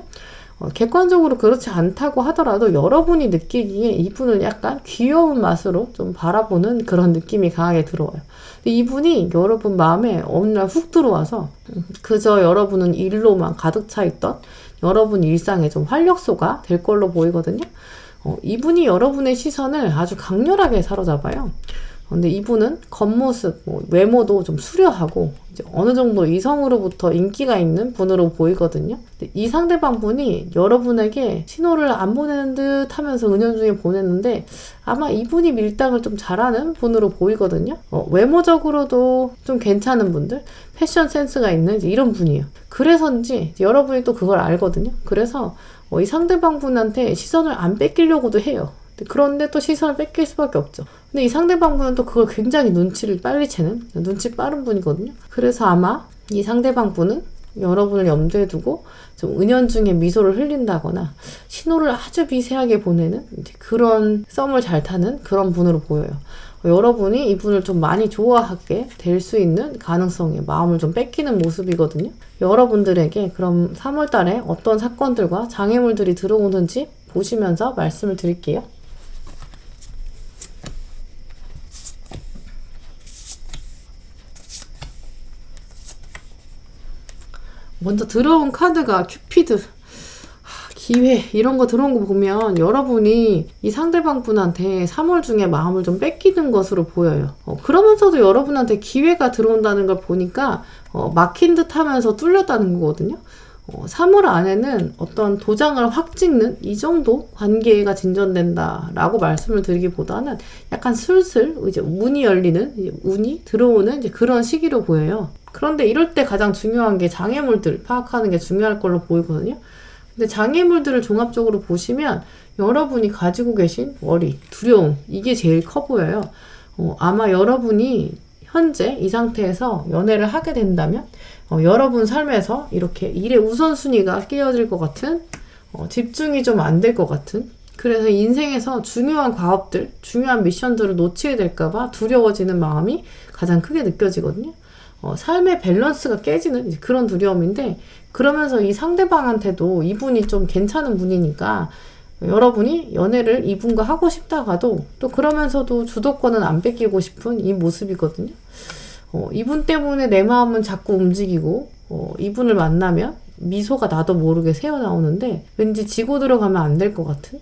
Speaker 1: 객관적으로 그렇지 않다고 하더라도 여러분이 느끼기에 이분을 약간 귀여운 맛으로 좀 바라보는 그런 느낌이 강하게 들어와요. 근데 이분이 여러분 마음에 어느 날 훅 들어와서 그저 여러분은 일로만 가득 차 있던 여러분 일상의 좀 활력소가 될 걸로 보이거든요. 이분이 여러분의 시선을 아주 강렬하게 사로잡아요. 근데 이분은 겉모습, 외모도 좀 수려하고 이제 어느 정도 이성으로부터 인기가 있는 분으로 보이거든요. 근데 이 상대방 분이 여러분에게 신호를 안 보내는 듯 하면서 은연중에 보냈는데 아마 이분이 밀당을 좀 잘하는 분으로 보이거든요. 외모적으로도 좀 괜찮은 분들, 패션 센스가 있는 이런 분이에요. 그래서인지 여러분이 또 그걸 알거든요. 그래서 이 상대방 분한테 시선을 안 뺏기려고도 해요. 그런데 또 시선을 뺏길 수밖에 없죠. 근데 이 상대방 분은 또 그걸 굉장히 눈치를 빨리 채는 눈치 빠른 분이거든요. 그래서 아마 이 상대방 분은 여러분을 염두에 두고 좀 은연중에 미소를 흘린다거나 신호를 아주 미세하게 보내는 그런 썸을 잘 타는 그런 분으로 보여요. 여러분이 이분을 좀 많이 좋아하게 될 수 있는 가능성에 마음을 좀 뺏기는 모습이거든요. 여러분들에게 그럼 3월 달에 어떤 사건들과 장애물들이 들어오는지 보시면서 말씀을 드릴게요. 먼저 들어온 카드가 큐피드, 기회 이런 거 들어온 거 보면 여러분이 이 상대방 분한테 3월 중에 마음을 좀 뺏기는 것으로 보여요. 그러면서도 여러분한테 기회가 들어온다는 걸 보니까 막힌 듯 하면서 뚫렸다는 거거든요. 3월 안에는 어떤 도장을 확 찍는 이 정도 관계가 진전된다라고 말씀을 드리기보다는 약간 슬슬 이제 문이 열리는, 이제 운이 들어오는 이제 그런 시기로 보여요. 그런데 이럴 때 가장 중요한 게 장애물들 파악하는 게 중요할 걸로 보이거든요. 근데 장애물들을 종합적으로 보시면 여러분이 가지고 계신 worry, 두려움, 이게 제일 커 보여요. 아마 여러분이 현재 이 상태에서 연애를 하게 된다면 여러분 삶에서 이렇게 일의 우선순위가 깨어질 것 같은, 집중이 좀 안 될 것 같은, 그래서 인생에서 중요한 과업들, 중요한 미션들을 놓치게 될까봐 두려워지는 마음이 가장 크게 느껴지거든요. 삶의 밸런스가 깨지는 그런 두려움인데, 그러면서 이 상대방한테도 이분이 좀 괜찮은 분이니까 여러분이 연애를 이분과 하고 싶다가도 또 그러면서도 주도권은 안 뺏기고 싶은 이 모습이거든요. 이분 때문에 내 마음은 자꾸 움직이고 이분을 만나면 미소가 나도 모르게 새어나오는데 왠지 지고 들어가면 안 될 것 같은?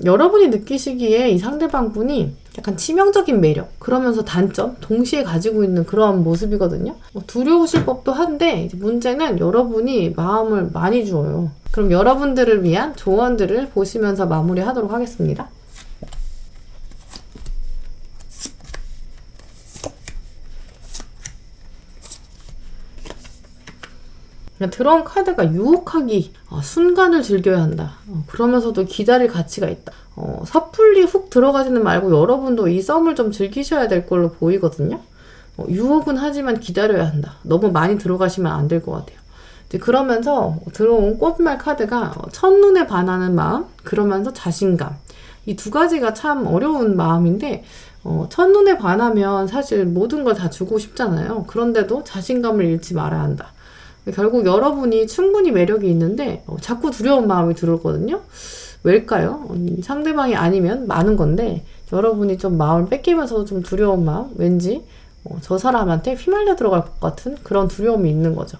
Speaker 1: 여러분이 느끼시기에 이 상대방 분이 약간 치명적인 매력, 그러면서 단점 동시에 가지고 있는 그런 모습이거든요. 두려우실 법도 한데 이제 문제는 여러분이 마음을 많이 주어요. 그럼 여러분들을 위한 조언들을 보시면서 마무리하도록 하겠습니다. 들어온 카드가 유혹하기, 순간을 즐겨야 한다. 그러면서도 기다릴 가치가 있다. 섣불리 훅 들어가지는 말고 여러분도 이 썸을 좀 즐기셔야 될 걸로 보이거든요. 유혹은 하지만 기다려야 한다. 너무 많이 들어가시면 안 될 것 같아요. 그러면서 들어온 꽃말 카드가 첫눈에 반하는 마음, 그러면서 자신감. 이 두 가지가 참 어려운 마음인데, 첫눈에 반하면 사실 모든 걸 다 주고 싶잖아요. 그런데도 자신감을 잃지 말아야 한다. 결국 여러분이 충분히 매력이 있는데 자꾸 두려운 마음이 들었거든요. 왜일까요? 상대방이 아니면 많은 건데 여러분이 좀 마음을 뺏기면서도 좀 두려운 마음, 왠지 저 사람한테 휘말려 들어갈 것 같은 그런 두려움이 있는 거죠.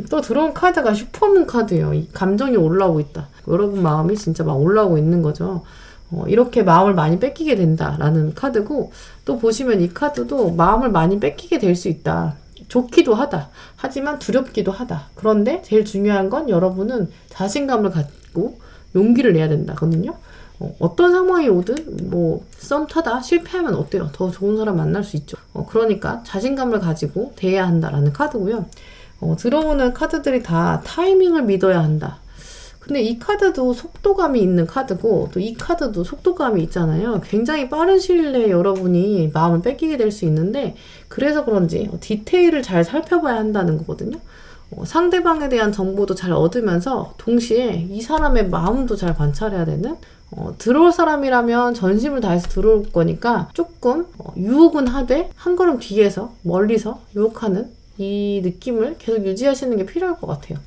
Speaker 1: 또 들어온 카드가 슈퍼문 카드예요. 이 감정이 올라오고 있다. 여러분 마음이 진짜 막 올라오고 있는 거죠. 이렇게 마음을 많이 뺏기게 된다라는 카드고, 또 보시면 이 카드도 마음을 많이 뺏기게 될 수 있다. 좋기도 하다. 하지만 두렵기도 하다. 그런데 제일 중요한 건 여러분은 자신감을 갖고 용기를 내야 된다거든요. 어떤 상황이 오든 썸 타다 실패하면 어때요? 더 좋은 사람 만날 수 있죠. 그러니까 자신감을 가지고 대해야 한다라는 카드고요. 들어오는 카드들이 다 타이밍을 믿어야 한다. 근데 이 카드도 속도감이 있는 카드고, 또 이 카드도 속도감이 있잖아요. 굉장히 빠른 시일 내에 여러분이 마음을 뺏기게 될 수 있는데, 그래서 그런지 디테일을 잘 살펴봐야 한다는 거거든요. 상대방에 대한 정보도 잘 얻으면서 동시에 이 사람의 마음도 잘 관찰해야 되는, 들어올 사람이라면 전심을 다해서 들어올 거니까 조금 유혹은 하되 한 걸음 뒤에서 멀리서 유혹하는 이 느낌을 계속 유지하시는 게 필요할 것 같아요.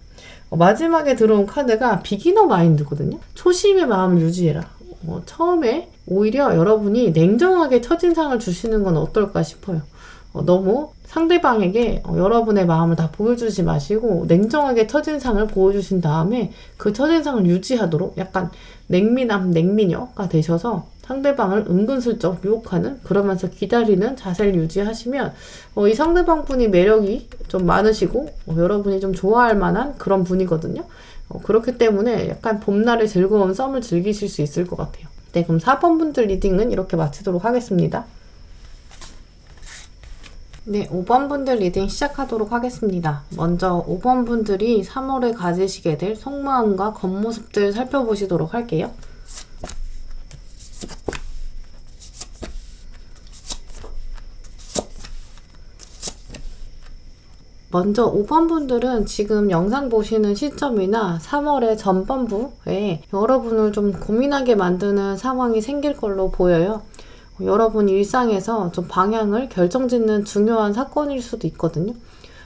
Speaker 1: 마지막에 들어온 카드가 비기너 마인드거든요. 초심의 마음을 유지해라. 처음에 오히려 여러분이 냉정하게 첫인상을 주시는 건 어떨까 싶어요. 너무 상대방에게 여러분의 마음을 다 보여주지 마시고 냉정하게 첫인상을 보여주신 다음에 그 첫인상을 유지하도록 약간 냉미남, 냉미녀가 되셔서 상대방을 은근슬쩍 유혹하는, 그러면서 기다리는 자세를 유지하시면 이 상대방 분이 매력이 좀 많으시고 여러분이 좀 좋아할 만한 그런 분이거든요. 그렇기 때문에 약간 봄날의 즐거운 썸을 즐기실 수 있을 것 같아요. 네, 그럼 4번 분들 리딩은 이렇게 마치도록 하겠습니다. 네, 5번 분들 리딩 시작하도록 하겠습니다. 먼저 5번 분들이 3월에 가지시게 될 속마음과 겉모습들 살펴보시도록 할게요. 먼저 5번 분들은 지금 영상 보시는 시점이나 3월의 전반부에 여러분을 좀 고민하게 만드는 상황이 생길 걸로 보여요. 여러분 일상에서 좀 방향을 결정짓는 중요한 사건일 수도 있거든요.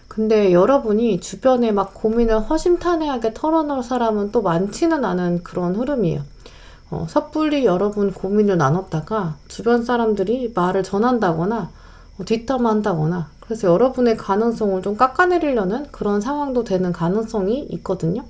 Speaker 1: 근데 여러분이 주변에 막 고민을 허심탄회하게 털어놓을 사람은 또 많지는 않은 그런 흐름이에요. 섣불리 여러분 고민을 나눴다가 주변 사람들이 말을 전한다거나 뒷담화한다거나, 그래서 여러분의 가능성을 좀 깎아내리려는 그런 상황도 되는 가능성이 있거든요.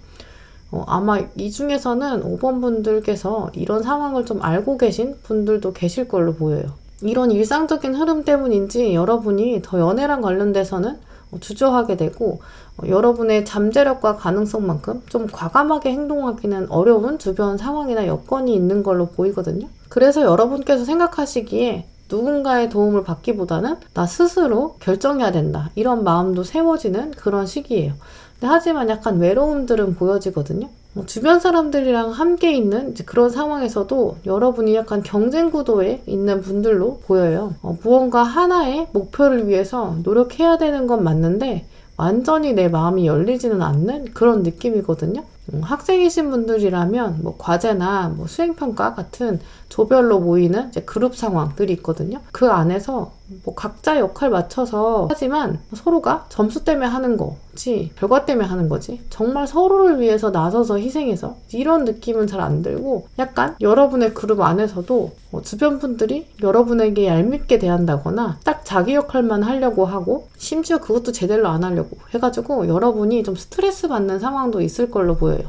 Speaker 1: 아마 이 중에서는 5번 분들께서 이런 상황을 좀 알고 계신 분들도 계실 걸로 보여요. 이런 일상적인 흐름 때문인지 여러분이 더 연애랑 관련돼서는 주저하게 되고, 여러분의 잠재력과 가능성만큼 좀 과감하게 행동하기는 어려운 주변 상황이나 여건이 있는 걸로 보이거든요. 그래서 여러분께서 생각하시기에 누군가의 도움을 받기보다는 나 스스로 결정해야 된다, 이런 마음도 세워지는 그런 시기예요. 하지만 약간 외로움들은 보여지거든요. 주변 사람들이랑 함께 있는 그런 상황에서도 여러분이 약간 경쟁 구도에 있는 분들로 보여요. 무언가 하나의 목표를 위해서 노력해야 되는 건 맞는데 완전히 내 마음이 열리지는 않는 그런 느낌이거든요. 학생이신 분들이라면 과제나 수행평가 같은 조별로 모이는 이제 그룹 상황들이 있거든요. 그 안에서 각자 역할 맞춰서 하지만 서로가 점수 때문에 하는 거지 결과 때문에 하는 거지 정말 서로를 위해서 나서서 희생해서 이런 느낌은 잘 안 들고, 약간 여러분의 그룹 안에서도 주변 분들이 여러분에게 얄밉게 대한다거나 딱 자기 역할만 하려고 하고, 심지어 그것도 제대로 안 하려고 해가지고 여러분이 좀 스트레스 받는 상황도 있을 걸로 보여요.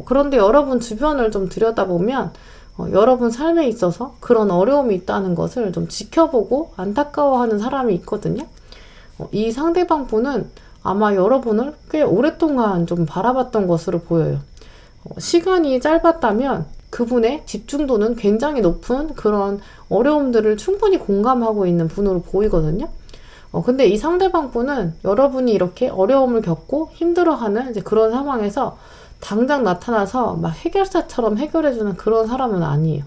Speaker 1: 그런데 여러분 주변을 좀 들여다보면 여러분 삶에 있어서 그런 어려움이 있다는 것을 좀 지켜보고 안타까워하는 사람이 있거든요. 이 상대방 분은 아마 여러분을 꽤 오랫동안 좀 바라봤던 것으로 보여요. 시간이 짧았다면 그분의 집중도는 굉장히 높은 그런 어려움들을 충분히 공감하고 있는 분으로 보이거든요. 근데 이 상대방 분은 여러분이 이렇게 어려움을 겪고 힘들어하는 이제 그런 상황에서 당장 나타나서 막 해결사처럼 해결해주는 그런 사람은 아니에요.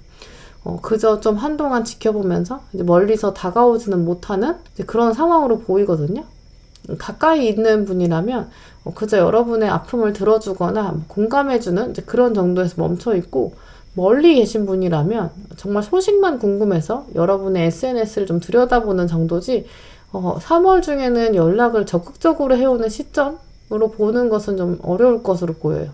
Speaker 1: 그저 좀 한동안 지켜보면서 이제 멀리서 다가오지는 못하는 이제 그런 상황으로 보이거든요. 가까이 있는 분이라면 그저 여러분의 아픔을 들어주거나 공감해주는 이제 그런 정도에서 멈춰 있고, 멀리 계신 분이라면 정말 소식만 궁금해서 여러분의 SNS를 좀 들여다보는 정도지 3월 중에는 연락을 적극적으로 해오는 시점으로 보는 것은 좀 어려울 것으로 보여요.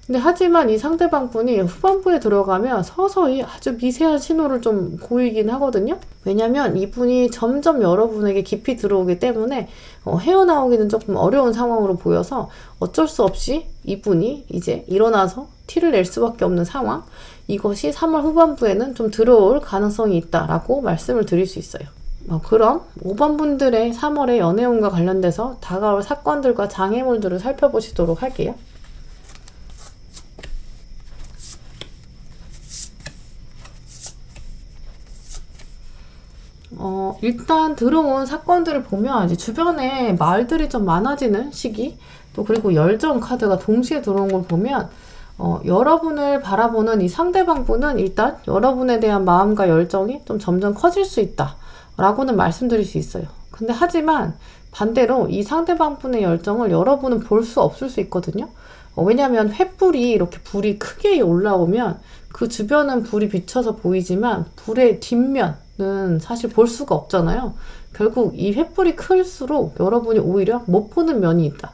Speaker 1: 근데 하지만 이 상대방 분이 후반부에 들어가면 서서히 아주 미세한 신호를 좀 보이긴 하거든요. 왜냐면 이분이 점점 여러분에게 깊이 들어오기 때문에 헤어나오기는 조금 어려운 상황으로 보여서 어쩔 수 없이 이분이 이제 일어나서 티를 낼 수밖에 없는 상황, 이것이 3월 후반부에는 좀 들어올 가능성이 있다라고 말씀을 드릴 수 있어요. 그럼 5번 분들의 3월의 연애운과 관련돼서 다가올 사건들과 장애물들을 살펴보시도록 할게요. 일단 들어온 사건들을 보면 이제 주변에 말들이 좀 많아지는 시기, 또 그리고 열정 카드가 동시에 들어온 걸 보면 여러분을 바라보는 이 상대방 분은 일단 여러분에 대한 마음과 열정이 좀 점점 커질 수 있다 라고는 말씀드릴 수 있어요. 근데 하지만 반대로 이 상대방 분의 열정을 여러분은 볼 수 없을 수 있거든요. 왜냐하면 횃불이 이렇게 불이 크게 올라오면 그 주변은 불이 비쳐서 보이지만 불의 뒷면은 사실 볼 수가 없잖아요. 결국 이 횃불이 클수록 여러분이 오히려 못 보는 면이 있다.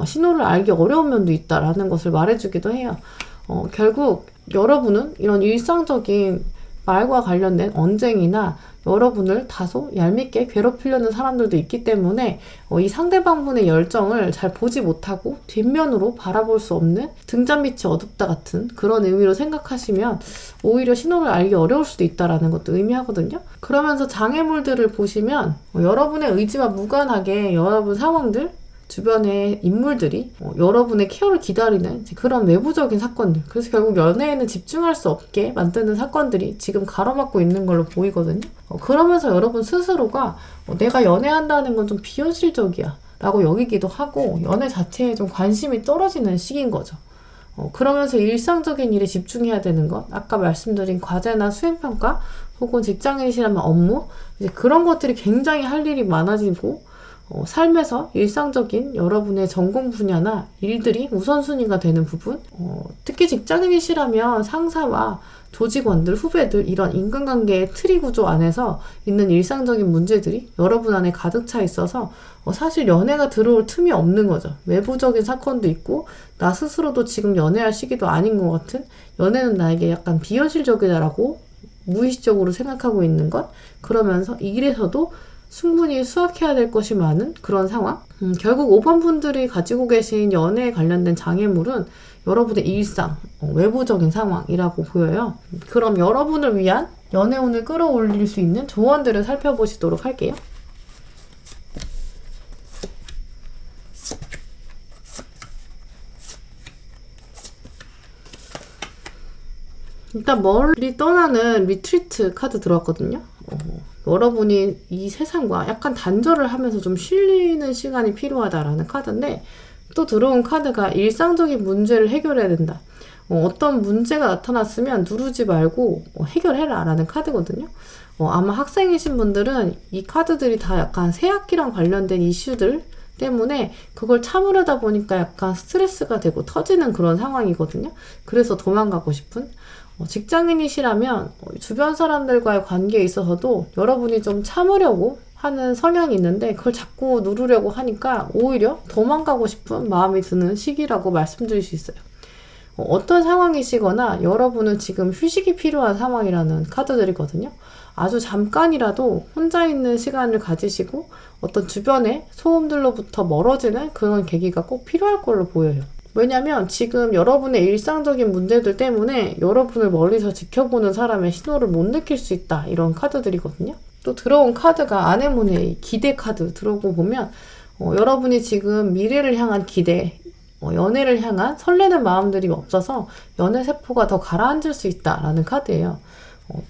Speaker 1: 신호를 알기 어려운 면도 있다라는 것을 말해주기도 해요. 결국 여러분은 이런 일상적인 말과 관련된 언쟁이나 여러분을 다소 얄밉게 괴롭히려는 사람들도 있기 때문에 이 상대방분의 열정을 잘 보지 못하고 뒷면으로 바라볼 수 없는 등잔빛이 어둡다 같은 그런 의미로 생각하시면 오히려 신호를 알기 어려울 수도 있다는 것도 의미하거든요. 그러면서 장애물들을 보시면 여러분의 의지와 무관하게 여러분 상황들, 주변의 인물들이 여러분의 케어를 기다리는 그런 외부적인 사건들, 그래서 결국 연애에는 집중할 수 없게 만드는 사건들이 지금 가로막고 있는 걸로 보이거든요. 그러면서 여러분 스스로가 내가 연애한다는 건 좀 비현실적이야 라고 여기기도 하고 연애 자체에 좀 관심이 떨어지는 시기인 거죠. 그러면서 일상적인 일에 집중해야 되는 것, 아까 말씀드린 과제나 수행평가 혹은 직장인이시라면 업무, 이제 그런 것들이 굉장히 할 일이 많아지고 삶에서 일상적인 여러분의 전공 분야나 일들이 우선순위가 되는 부분, 특히 직장인이시라면 상사와 조직원들, 후배들, 이런 인간관계의 트리 구조 안에서 있는 일상적인 문제들이 여러분 안에 가득 차 있어서 사실 연애가 들어올 틈이 없는 거죠. 외부적인 사건도 있고 나 스스로도 지금 연애할 시기도 아닌 것 같은, 연애는 나에게 약간 비현실적이다라고 무의식적으로 생각하고 있는 것, 그러면서 일에서도 충분히 수확해야 될 것이 많은 그런 상황. 결국 5번 분들이 가지고 계신 연애에 관련된 장애물은 여러분의 일상, 외부적인 상황이라고 보여요. 그럼 여러분을 위한 연애운을 끌어올릴 수 있는 조언들을 살펴보시도록 할게요. 일단 멀리 떠나는 리트리트 카드 들어왔거든요. 여러분이 이 세상과 약간 단절을 하면서 좀 쉬는 시간이 필요하다라는 카드인데, 또 들어온 카드가 일상적인 문제를 해결해야 된다. 어떤 문제가 나타났으면 누르지 말고 해결해라 라는 카드거든요. 아마 학생이신 분들은 이 카드들이 다 약간 새학기랑 관련된 이슈들 때문에 그걸 참으려다 보니까 약간 스트레스가 되고 터지는 그런 상황이거든요. 그래서 도망가고 싶은, 직장인이시라면 주변 사람들과의 관계에 있어서도 여러분이 좀 참으려고 하는 성향이 있는데 그걸 자꾸 누르려고 하니까 오히려 도망가고 싶은 마음이 드는 시기라고 말씀드릴 수 있어요. 어떤 상황이시거나 여러분은 지금 휴식이 필요한 상황이라는 카드들이거든요. 아주 잠깐이라도 혼자 있는 시간을 가지시고 어떤 주변의 소음들로부터 멀어지는 그런 계기가 꼭 필요할 걸로 보여요. 왜냐면 지금 여러분의 일상적인 문제들 때문에 여러분을 멀리서 지켜보는 사람의 신호를 못 느낄 수 있다, 이런 카드들이거든요. 또 들어온 카드가 아네모네 기대 카드 들어오고 보면 여러분이 지금 미래를 향한 기대, 연애를 향한 설레는 마음들이 없어서 연애 세포가 더 가라앉을 수 있다라는 카드예요.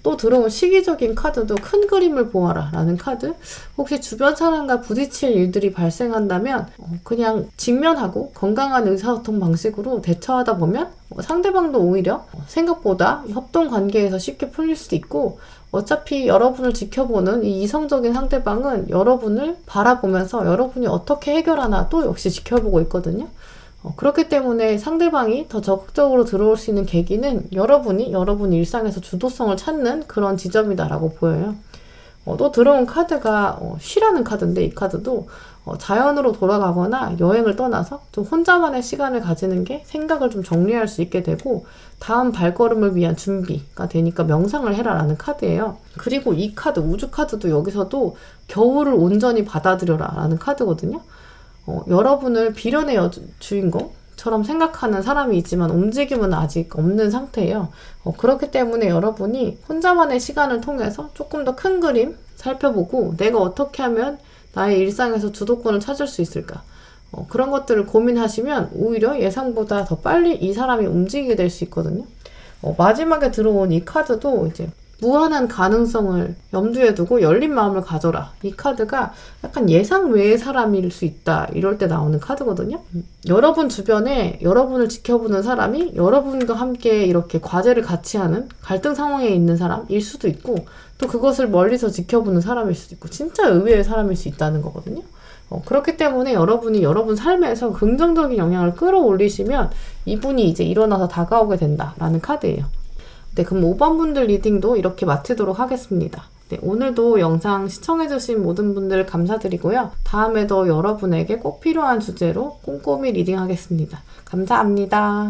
Speaker 1: 또 들어온 시기적인 카드도 큰 그림을 보아라 라는 카드. 혹시 주변 사람과 부딪힐 일들이 발생한다면 그냥 직면하고 건강한 의사소통 방식으로 대처하다 보면 상대방도 오히려 생각보다 협동 관계에서 쉽게 풀릴 수도 있고, 어차피 여러분을 지켜보는 이 이성적인 상대방은 여러분을 바라보면서 여러분이 어떻게 해결하나 또 역시 지켜보고 있거든요. 그렇기 때문에 상대방이 더 적극적으로 들어올 수 있는 계기는 여러분 일상에서 주도성을 찾는 그런 지점이다라고 보여요. 또 들어온 카드가 쉬라는 카드인데, 이 카드도 자연으로 돌아가거나 여행을 떠나서 좀 혼자만의 시간을 가지는 게 생각을 좀 정리할 수 있게 되고 다음 발걸음을 위한 준비가 되니까 명상을 해라라는 카드예요. 그리고 이 카드, 우주 카드도 여기서도 겨울을 온전히 받아들여라 라는 카드거든요. 여러분을 비련의 주인공처럼 생각하는 사람이 있지만 움직임은 아직 없는 상태예요. 그렇기 때문에 여러분이 혼자만의 시간을 통해서 조금 더 큰 그림 살펴보고 내가 어떻게 하면 나의 일상에서 주도권을 찾을 수 있을까? 그런 것들을 고민하시면 오히려 예상보다 더 빨리 이 사람이 움직이게 될 수 있거든요. 마지막에 들어온 이 카드도 이제 무한한 가능성을 염두에 두고 열린 마음을 가져라. 이 카드가 약간 예상 외의 사람일 수 있다, 이럴 때 나오는 카드거든요. 여러분 주변에 여러분을 지켜보는 사람이 여러분과 함께 이렇게 과제를 같이 하는 갈등 상황에 있는 사람일 수도 있고, 또 그것을 멀리서 지켜보는 사람일 수도 있고, 진짜 의외의 사람일 수 있다는 거거든요. 그렇기 때문에 여러분이 여러분 삶에서 긍정적인 영향을 끌어올리시면 이분이 이제 일어나서 다가오게 된다라는 카드예요. 네, 그럼 5번 분들 리딩도 이렇게 마치도록 하겠습니다. 네, 오늘도 영상 시청해주신 모든 분들 감사드리고요. 다음에도 여러분에게 꼭 필요한 주제로 꼼꼼히 리딩하겠습니다. 감사합니다.